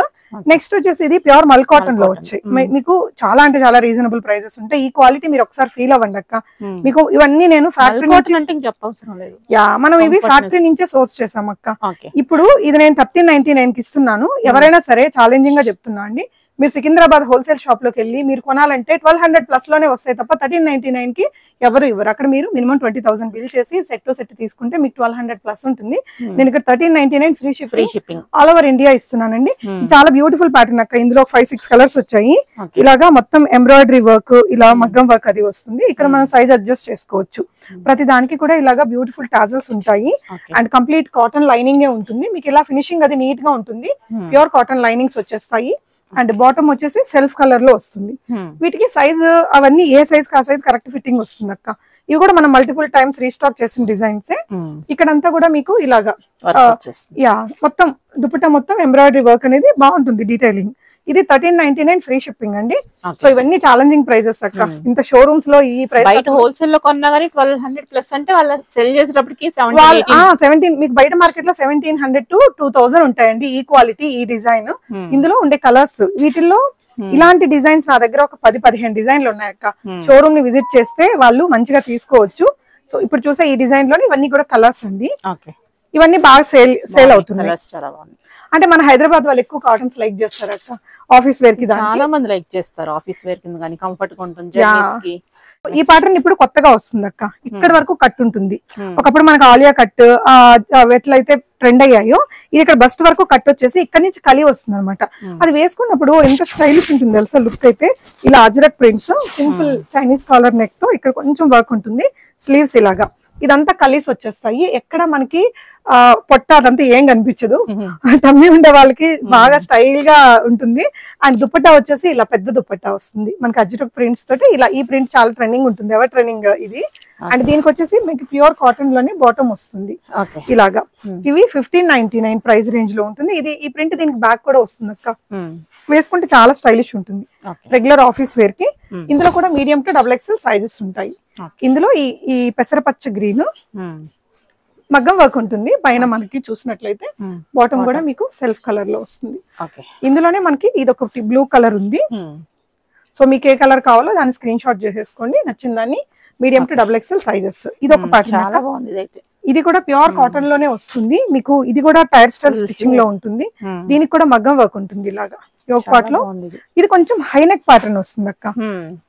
నెక్స్ట్ వచ్చేసి ఇది ప్యూర్ మల్ కాటన్ లో వచ్చాయి. మీకు చాలా అంటే చాలా రీజనబుల్ ప్రైసెస్ ఉంటాయి. ఈ క్వాలిటీ మీరు ఒకసారి ఫీల్ అవ్వండి అక్క. మీకు ఇవన్నీ నేను ఫ్యాక్టరీ మనం ఇవి ఫ్యాక్టరీ నుంచే సోర్స్ చేసాం అక్క. ఇప్పుడు ఇది నేను 1399 కి ఇస్తున్నాను. ఎవరైనా సరే ఛాలెంజింగ్ గా చెప్తున్నా అండి, మీరు సికింద్రాబాద్ హోల్సేల్ షాప్ లోకి వెళ్ళి మీరు కొనాలంటే 1200 ప్లస్ లోనే వస్తాయి తప్ప 1399 కి ఎవరు ఇవ్వరు. అక్కడ మీరు మినిమం 20,000 బిల్ చేసి సెట్ టు సెట్ తీసుకుంటే మీకు 1200 ప్లస్ ఉంటుంది. నేను ఇక్కడ 1399 free shipping all over India ఇస్తున్నానండి. చాలా బ్యూటిఫుల్ ప్యాటర్న్ అక్క. ఇందులో 5-6 కలర్స్ వచ్చాయి. ఇలాగా మొత్తం ఎంబ్రాయిడరీ వర్క్, ఇలా మగ్గం వర్క్ అది వస్తుంది. ఇక్కడ మనం సైజ్ అడ్జస్ట్ చేసుకోవచ్చు. ప్రతి దానికి కూడా ఇలాగా బ్యూటిఫుల్ టాజల్స్ ఉంటాయి. అండ్ కంప్లీట్ కాటన్ లైనింగ్ ఉంటుంది. మీకు ఇలా ఫినిషింగ్ అది నీట్ గా ఉంటుంది. ప్యూర్ కాటన్ లైనింగ్స్ వచ్చేస్తాయి. అండ్ బాటమ్ వచ్చేసి సెల్ఫ్ కలర్ లో వస్తుంది. వీటికి సైజ్ అవన్నీ ఏ సైజ్ కా సైజ్ కరెక్ట్ ఫిట్టింగ్ వస్తుంది అక్క. ఇవి కూడా మనం మల్టిపుల్ టైమ్స్ రీస్టాక్ చేసిన డిజైన్స్. ఇక్కడంతా కూడా మీకు ఇలాగా మొత్తం దుపట్టా మొత్తం ఎంబ్రాయిడరీ వర్క్ అనేది బాగుంటుంది, డీటెయిలింగ్. ఇది 1399 ఫ్రీ షిప్పింగ్ అండి. సో ఇవన్నీ ఛాలెంజింగ్ ప్రైజెస్ అక్క. ఇంత షోరూమ్స్ లో ఈ ప్రైస్
హోల్సేల్ లో కొన్నా కానీ 1200 ప్లస్ అంటే వాళ్ళ సెల్ చేసేటప్పటికి
17 మీకు బయట మార్కెట్ లో 1700 to 2000 ఉంటాయండి. ఈ క్వాలిటీ, ఈ డిజైన్. ఇందులో ఉండే కలర్స్, వీటిల్లో ఇలాంటి డిజైన్స్ నా దగ్గర ఒక 10-15 డిజైన్లు ఉన్నాయక్క. షోరూమ్ ని విజిట్ చేస్తే వాళ్ళు మంచిగా తీసుకోవచ్చు. సో ఇప్పుడు చూసే ఈ డిజైన్ లోని ఇవన్నీ కూడా కలర్స్ అండి. ఇవన్నీ బాగా సేల్ అవుతున్నాయి. అంటే మన హైదరాబాద్ వాళ్ళు ఎక్కువ కాటన్స్ లైక్ చేస్తారు అక్క. ఆఫీస్ వేర్ కి
చాలా మంది లైక్ చేస్తారు. ఆఫీస్ వేర్ కింద కానీ కంఫర్ట్ గా ఉంటుంది.
ఈ ప్యాటర్న్ ఇప్పుడు కొత్తగా వస్తుంది అక్క. ఇక్కడ వరకు కట్ ఉంటుంది. ఒకప్పుడు మనకు ఆలియా కట్ ఎట్లయితే ట్రెండ్ అయ్యాయో, ఇది ఇక్కడ బస్ట్ వరకు కట్ వచ్చేసి ఇక్కడ నుంచి కలి వస్తుంది అనమాట. అది వేసుకున్నప్పుడు ఎంత స్టైలిష్ ఉంటుంది తెలుసా లుక్ అయితే. ఇలా ajrakh prints, simple Chinese collar neck తో ఇక్కడ కొంచెం వర్క్ ఉంటుంది. స్లీవ్స్ ఇలాగా ఇదంతా కలిసి వచ్చేస్తాయి. ఎక్కడ మనకి పొట్ట అదంతా ఏం కనిపించదు. టమ్మీ ఉండే వాళ్ళకి బాగా స్టైల్ గా ఉంటుంది. అండ్ దుపట్టా వచ్చేసి ఇలా పెద్ద దుపట్టా వస్తుంది మనకి అజ్రక్ ప్రింట్స్ తోటి. ఇలా ఈ ప్రింట్ చాలా ట్రెండింగ్ ఉంటుంది, ఎవర్ ట్రెండింగ్ ఇది. అండ్ దీనికి వచ్చేసి మీకు ప్యూర్ కాటన్ లోనే బాటమ్ వస్తుంది ఇలాగా. ఇవి 1599 ప్రైస్ రేంజ్ లో ఉంటుంది. ఇది ఈ ప్రింట్ దీనికి బ్యాక్ కూడా వస్తుంది అక్క. వేసుకుంటే చాలా స్టైలిష్ ఉంటుంది రెగ్యులర్ ఆఫీస్ వేర్ కి. ఇందులో కూడా మీడియం టు XXL సైజెస్ ఉంటాయి. ఇందులో ఈ పెసరపచ్చ గ్రీన్ మగ్గం వర్క్ ఉంటుంది. పైన మనకి చూసినట్లయితే బాటమ్ కూడా మీకు సెల్ఫ్ కలర్ లో వస్తుంది. ఇందులోనే మనకి ఇది ఒక బ్లూ కలర్ ఉంది. సో మీకు ఏ కలర్ కావాలో దాన్ని స్క్రీన్ షాట్ చేసేసుకోండి, నచ్చిన దాన్ని మీడియం టు XXL సైజెస్. ఇది ఒక ప్యాటర్న్,
చాలా బాగుంది ఇదైతే.
ఇది కూడా ప్యూర్ కాటన్ లోనే వస్తుంది మీకు. ఇది కూడా టైర్ స్టైల్ స్టిచ్చింగ్ లో ఉంటుంది, దీనికి కూడా మగ్గం వర్క్ ఉంటుంది ఇలాగా యోక్ పార్ట్ లో. ఇది కొంచెం హై నెక్ ప్యాటర్న్ వస్తుంది అక్క,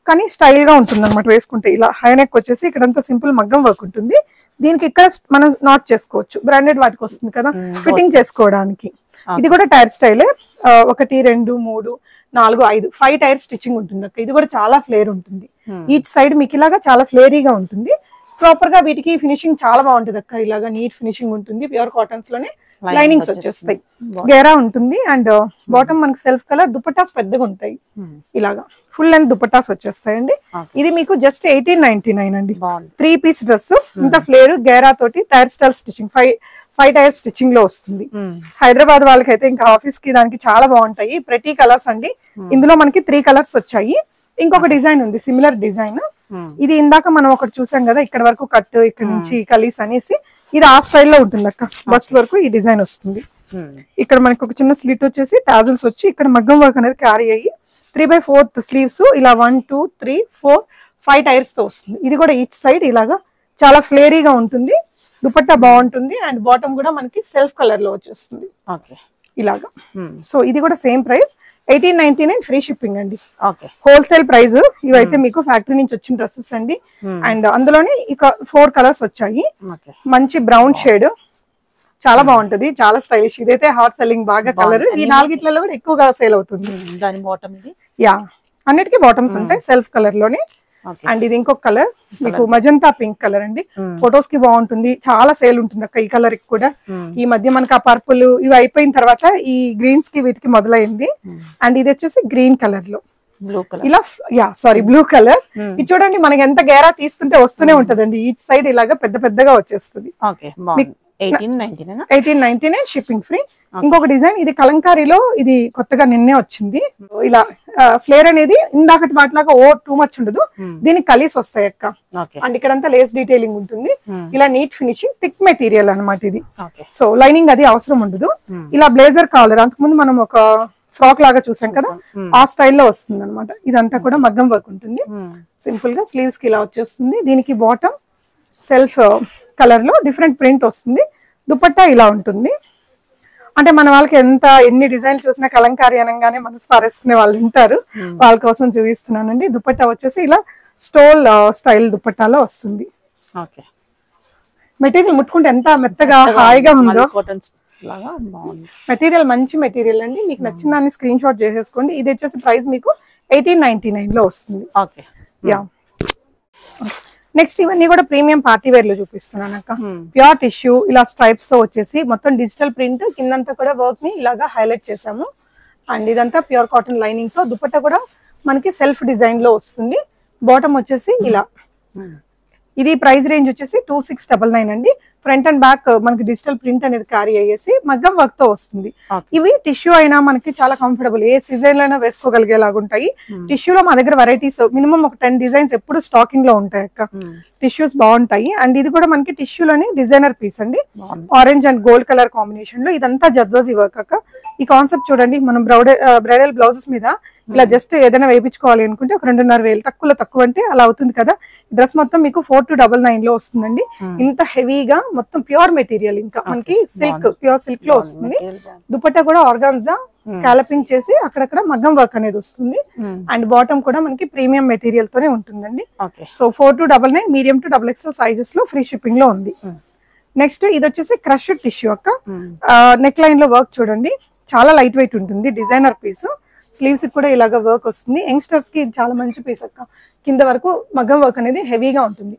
కానీ స్టైల్ గా ఉంటుంది అనమాట వేసుకుంటే. ఇలా హై నెక్ వచ్చేసి ఇక్కడంతా సింపుల్ మగ్గం వర్క్ ఉంటుంది. దీనికి ఇక్కడ మనం నాట్ చేసుకోవచ్చు, బ్రాండెడ్ వాటికి వస్తుంది కదా ఫిట్టింగ్ చేసుకోవడానికి. ఇది కూడా టైర్ స్టైలే, 1 2 3 4 5 5 టైర్ స్టిచ్చింగ్ ఉంటుంది అక్క. ఇది కూడా చాలా ఫ్లేర్ ఉంటుంది, ఈచ్ సైడ్ మీకు ఇలాగా చాలా ఫ్లేరీగా ఉంటుంది. ప్రాపర్ గా వీటికి ఫినిషింగ్ చాలా బాగుంటుంది అక్క, ఇలాగా నీట్ ఫినిషింగ్ ఉంటుంది. ప్యూర్ కాటన్స్ లోనే లైనింగ్స్ వచ్చేస్తాయి, గేరా ఉంటుంది. అండ్ బాటమ్ మనకి సెల్ఫ్ కలర్, దుపట్టాస్ పెద్దగా ఉంటాయి, ఇలాగా ఫుల్ లెంత్ దుపట్టాస్ వచ్చేస్తాయండి. ఇది మీకు జస్ట్ 1899 అండి. 3 పీస్ డ్రెస్, ఇంత ఫ్లేర్ గేరా తోటి tier style stitching, 5 tier stitching లో వస్తుంది. హైదరాబాద్ వాళ్ళకైతే ఇంకా ఆఫీస్ కి దానికి చాలా బాగుంటాయి. ప్రతి కలర్స్ అండి, ఇందులో మనకి 3 కలర్స్ వచ్చాయి. ఇంకొక డిజైన్ ఉంది సిమిలర్ డిజైన్, ఇది ఇందాక మనం ఒకటి చూసాం కదా, ఇక్కడ వరకు కట్, ఇక్కడ నుంచి కలీస్ అనేసి. ఇది ఆ స్టైల్లో ఉంటుంది అక్క, బస్ట్ వరకు ఈ డిజైన్ వస్తుంది. ఇక్కడ మనకి ఒక చిన్న స్లిట్ వచ్చేసి టాజిల్స్ వచ్చి ఇక్కడ మగ్గం వర్క్ అనేది క్యారీ అయ్యి 3/4 స్లీవ్స్ ఇలా 1 2 3 4 5 టైర్స్ తో వస్తుంది. ఇది కూడా ఈచ్ సైడ్ ఇలాగా చాలా ఫ్లేరీగా ఉంటుంది, దుపట్టా బాగుంటుంది. అండ్ బాటమ్ కూడా మనకి సెల్ఫ్ కలర్ లో వచ్చేస్తుంది ఇలాగా. సో ఇది కూడా సేమ్ ప్రైస్ 1899, ఫ్రీ షిప్పింగ్ అండి. Wholesale price. ఇవైతే మీకు ఫ్యాక్టరీ నుంచి వచ్చిన డ్రెస్సెస్ అండి. అండ్ అందులోనే ఇక 4 కలర్స్ వచ్చాయి. మంచి బ్రౌన్ షేడ్, చాలా బాగుంటది, చాలా స్టైలిష్. ఇదైతే హాట్ సెల్లింగ్ బాగా కలర్. ఈ 4 కూడా ఎక్కువగా సేల్ అవుతుంది.
దాని బాటమ్ ఇది,
యా అన్నిటికీ బాటమ్స్ ఉంటాయి సెల్ఫ్ కలర్ లోనే. అండ్ ఇది ఇంకొక కలర్ మీకు మజంతా పింక్ కలర్ అండి, ఫొటోస్ కి బాగుంటుంది, చాలా సేల్ ఉంటుంది అక్క ఈ కలర్ కూడా. ఈ మధ్య మనకి ఆ పర్పుల్ ఇవి అయిపోయిన తర్వాత ఈ గ్రీన్స్ కి వీటికి మొదలైంది. అండ్ ఇది వచ్చేసి గ్రీన్ కలర్ లో ఇలా, బ్లూ కలర్. ఇది చూడండి మనకి ఎంత గేరా తీస్తుంటే వస్తూనే ఉంటదండి, ఈచ్ సైడ్ ఇలాగా పెద్ద పెద్దగా వచ్చేస్తుంది. 1899 షిప్పింగ్ ఫ్రీ. ఇంకొక డిజైన్ ఇది కలంకారీలో, ఇది కొత్తగా నిన్నే వచ్చింది. ఇలా ఫ్లేర్ అనేది ఇందాకటి వాటిలాగా టూ మచ్ ఉండదు, దీనికి కలీస్ వస్తాయి అక్క. అండ్ ఇక్కడంతా లేస్ డీటెయిలింగ్ ఉంటుంది, ఇలా నీట్ ఫినిషింగ్, థిక్ మెటీరియల్ అనమాట ఇది. సో లైనింగ్ అది అవసరం ఉండదు. ఇలా బ్లేజర్ కాలర్, అంతకుముందు మనం ఒక ఫ్రాక్ లాగా చూసాం కదా, ఆ స్టైల్లో వస్తుంది అనమాట. ఇదంతా కూడా మగ్గం వర్క్ ఉంటుంది, సింపుల్ గా స్లీవ్స్ కి ఇలా వచ్చేస్తుంది. దీనికి బాటమ్ సెల్ఫ్ కలర్ లో డిఫరెంట్ ప్రింట్ వస్తుంది, దుపట్టా ఇలా ఉంటుంది. అంటే మన వాళ్ళకి ఎన్ని డిజైన్ చూసినా కలంకారీ అనగానే మనసు పారేసుకునే వాళ్ళు ఉంటారు, వాళ్ళ కోసం చూపిస్తున్నానండి. దుపట్టా వచ్చేసి ఇలా స్టోల్ స్టైల్ దుపట్టాలో వస్తుంది. మెటీరియల్ ముట్టుకుంటే ఎంత మెత్తగా హాయిగా ఉందో, మెటీరియల్ మంచి మెటీరియల్ అండి. మీకు నచ్చిన దాన్ని స్క్రీన్ షాట్ చేసేసుకోండి. ఇది వచ్చేసి ప్రైస్ మీకు 1899 లో వస్తుంది. నెక్స్ట్ ఇవన్నీ కూడా ప్రీమియం పార్టీ వేర్ లో చూపిస్తున్నాను అక్క. ప్యూర్ టిష్యూ ఇలా స్ట్రైప్స్ తో వచ్చేసి మొత్తం డిజిటల్ ప్రింట్, కిందంతా కూడా వర్క్ ని ఇలాగా హైలైట్ చేసాము. అండ్ ఇదంతా ప్యూర్ కాటన్ లైనింగ్ తో, దుపట్టా కూడా మనకి సెల్ఫ్ డిజైన్ లో వస్తుంది. బాటమ్ వచ్చేసి ఇలా. ఇది ప్రైస్ రేంజ్ వచ్చేసి 2699 అండి. ఫ్రంట్ అండ్ బ్యాక్ మనకి డిజిటల్ ప్రింట్ అనేది క్యారీ అయ్యేసి మగ్గం వర్క్ తో వస్తుంది. ఇవి టిష్యూ అయినా మనకి చాలా కంఫర్టబుల్, ఏ సీజన్ లో అయినా వేసుకోగలిగేలాగా ఉంటాయి. టిష్యూలో మా దగ్గర వెరైటీస్ మినిమం ఒక 10 డిజైన్స్ ఎప్పుడు స్టాకింగ్ లో ఉంటాయి అక్క. టిష్యూస్ బాగుంటాయి. అండ్ ఇది కూడా మనకి టిష్యూలోనే డిజైనర్ పీస్ అండి, orange and gold colour combination లో. ఇదంతా జర్దోజీ వర్క్ అక్క. ఈ కాన్సెప్ట్ చూడండి, మనం బ్రైడల్ బ్లౌజెస్ మీద ఇలా జస్ట్ ఏదైనా వేయించుకోవాలి అనుకుంటే ఒక 2500 తక్కువ అంటే అలా అవుతుంది కదా. డ్రెస్ మొత్తం మీకు 4299 లో వస్తుందండి. ఇంత హెవీగా మొత్తం ప్యూర్ మెటీరియల్, ఇంకా మనకి సిల్క్, ప్యూర్ సిల్క్ లో వస్తుంది. దుపట్టా కూడా ఆర్గాన్జా స్కాలపింగ్ చేసి అక్కడక్కడ మగ్గం వర్క్ అనేది వస్తుంది. అండ్ బాటమ్ కూడా మనకి ప్రీమియం మెటీరియల్ తోనే ఉంటుందండి. So 4299 medium to XXL sizes లో ఫ్రీ షిప్పింగ్ లో ఉంది. నెక్స్ట్ ఇది వచ్చేసి క్రష్ టిష్యూ అక్క. నెక్ లైన్ లో వర్క్ చూడండి, చాలా లైట్ వెయిట్ ఉంటుంది, డిజైనర్ పీస్. స్లీవ్స్ కూడా ఇలాగ వర్క్ వస్తుంది. యంగ్స్టర్స్ కి చాలా మంచి పీస్ అక్క. కింద వరకు మగ్గం వర్క్ అనేది హెవీగా ఉంటుంది.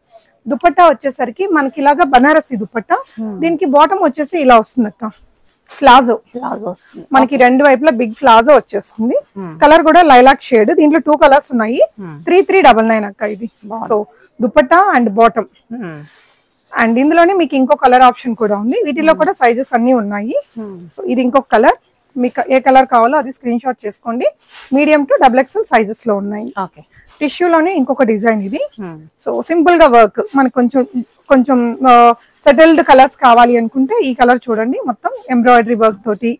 దుపట్టా వచ్చేసరికి మనకి ఇలాగా బనారసి దుపట్టా, దీనికి బాటమ్ వచ్చేసి ఇలా వస్తుంది అక్క. ప్లాజో మనకి 2 వైపులా బిగ్ ప్లాజో వచ్చేస్తుంది. కలర్ కూడా లైలాక్ షేడ్. దీంట్లో 2 కలర్స్ ఉన్నాయి. 3399 అక్క ఇది. So dupatta and bottom. And ఇందులోనే మీకు ఇంకో కలర్ ఆప్షన్ కూడా ఉంది. వీటిలో కూడా సైజెస్ అన్ని ఉన్నాయి. సో ఇది ఇంకొక కలర్, మీకు ఏ కలర్ కావాలో అది స్క్రీన్ షాట్ చేసుకోండి. మీడియం టు XXL సైజెస్ లో ఉన్నాయి. టిష్యూలోనే ఇంకొక డిజైన్ ఇది. సో సింపుల్ గా వర్క్, మనకు కొంచెం సెటిల్డ్ కలర్స్ కావాలి అనుకుంటే ఈ కలర్ చూడండి, మొత్తం ఎంబ్రాయిడరీ వర్క్ తోటి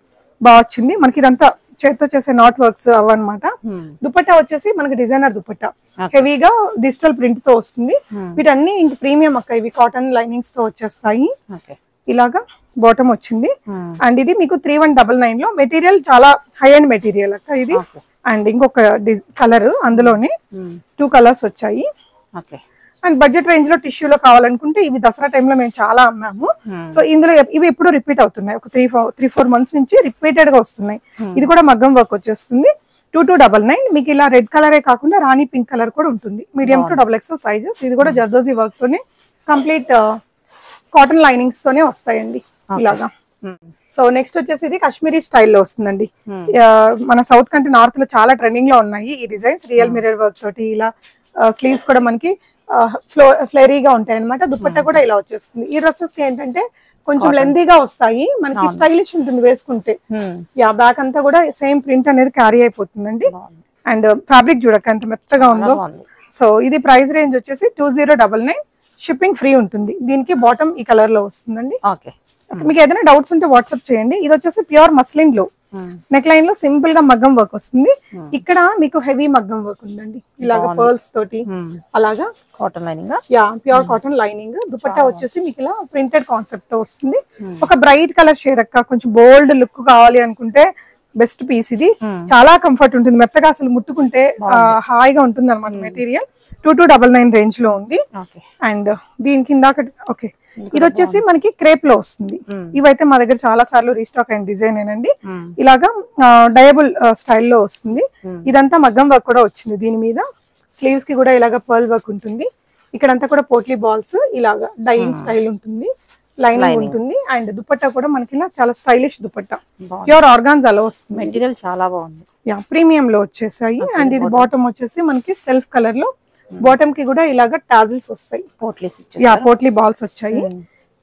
బాగా వచ్చింది. మనకి ఇదంతా చేత్తో చేసే నాట్ వర్క్స్ అవన్నమాట. దుపట్టా వచ్చేసి మనకి డిజైనర్ దుపట్టా, హెవీగా డిజిటల్ ప్రింట్ తో వస్తుంది. వీటన్ని ఇంక ప్రీమియం అక్క, ఇవి కాటన్ లైనింగ్స్ తో వచ్చేస్తాయి. ఇలాగా బాటమ్ వచ్చింది. అండ్ ఇది మీకు 3199 లో. మెటీరియల్ చాలా హై అండ్ మెటీరియల్ అక్క ఇది. అండ్ ఇంకొక కలర్, అందులోనే 2 కలర్స్ వచ్చాయి. అండ్ బడ్జెట్ రేంజ్ లో టిష్యూలో కావాలనుకుంటే ఇవి దసరా టైంలో మేము చాలా అమ్మాము. సో ఇందులో ఇవి ఎప్పుడు రిపీట్ అవుతున్నాయి, ఒక 3-4 మంత్స్ నుంచి రిపీటెడ్ గా వస్తున్నాయి. ఇది కూడా మగ్గం వర్క్ వచ్చేస్తుంది. 2299. మీకు ఇలా రెడ్ కలరే కాకుండా రాణి పింక్ కలర్ కూడా ఉంటుంది. Medium to XXL sizes. ఇది కూడా జర్దోజీ వర్క్ తోనే, కంప్లీట్ కాటన్ లైనింగ్స్ తోనే వస్తాయండి ఇలాగా. సో నెక్స్ట్ వచ్చేసి ఇది కాశ్మీరీ స్టైల్లో వస్తుందండి. మన సౌత్ కంటే నార్త్ లో చాలా ట్రెండింగ్ లో ఉన్నాయి ఈ డిజైన్స్. రియల్ మిర్రర్ వర్క్ తోటి ఇలా స్లీవ్స్ కూడా మనకి ఫ్లేరీగా ఉంటాయి అనమాట. దుపట్టా కూడా ఇలా వచ్చేస్తుంది. ఈ డ్రెస్సెస్ కి ఏంటంటే కొంచెం లెందీగా వస్తాయి, మనకి స్టైలిష్ ఉంటుంది వేసుకుంటే. యా, బ్యాక్ అంతా కూడా సేమ్ ప్రింట్ అనేది క్యారీ అయిపోతుందండి. అండ్ ఫ్యాబ్రిక్ చూడక ఎంత మెత్తగా ఉందో. సో ఇది ప్రైస్ రేంజ్ వచ్చేసి 2099. షిప్పింగ్ ఫ్రీ ఉంటుంది. దీనికి బాటమ్ ఈ కలర్ లో వస్తుందండి. మీకు ఏదైనా డౌట్స్ ఉంటే వాట్సాప్ చేయండి. ఇది వచ్చేసి ప్యూర్ మస్లిన్ లో నెక్ లైన్ లో సింపుల్ గా మగ్గం వర్క్ వస్తుంది. ఇక్కడ మీకు హెవీ మగ్గం వర్క్ ఉందండి, ఇలాగా పర్ల్స్ తోటి అలాగా.
Cotton lining,
yeah pure cotton lining. Dupatta వచ్చేసి మీకు ఇలా ప్రింటెడ్ కాన్సెప్ట్ తో వస్తుంది. ఒక బ్రైట్ కలర్ షేడ్ అక్క, కొంచెం బోల్డ్ లుక్ కావాలి అనుకుంటే బెస్ట్ పీస్ ఇది. చాలా కంఫర్ట్ ఉంటుంది, మెత్తగా అసలు ముట్టుకుంటే హాయిగా ఉంటుంది అనమాట. మెటీరియల్ 2299 రేంజ్ లో ఉంది. అండ్ దీని కింద ఓకే, ఇది వచ్చేసి మనకి క్రేప్ లో వస్తుంది. ఇవైతే మా దగ్గర చాలా సార్లు రీస్టాక్ అయిన డిజైన్ ఏనండి. ఇలాగా డయబుల్ స్టైల్లో వస్తుంది. ఇదంతా మగ్గం వర్క్ కూడా వచ్చింది దీని మీద. స్లీవ్స్ కి కూడా ఇలాగా పర్ల్ వర్క్ ఉంటుంది. ఇక్కడంతా కూడా పోట్లీ బాల్స్ ఇలాగా డైయింగ్ స్టైల్ ఉంటుంది, లైనింగ్ ఉంటుంది. అండ్ దుపట్టా కూడా మనకి ఇలా చాలా స్టైలిష్ దుపట్టా, ప్యూర్ ఆర్గాన్జాలో వస్తుంది.
మెటీరియల్ చాలా బాగుంది.
యా, ప్రీమియం లో వచ్చేసాయి. అండ్ ఇది బాటమ్ వచ్చేసి మనకి సెల్ఫ్ కలర్ లో, బాటమ్ కి కూడా ఇలాగా టాజిల్స్ వస్తాయి, పోట్లీ బాల్స్ వచ్చాయి.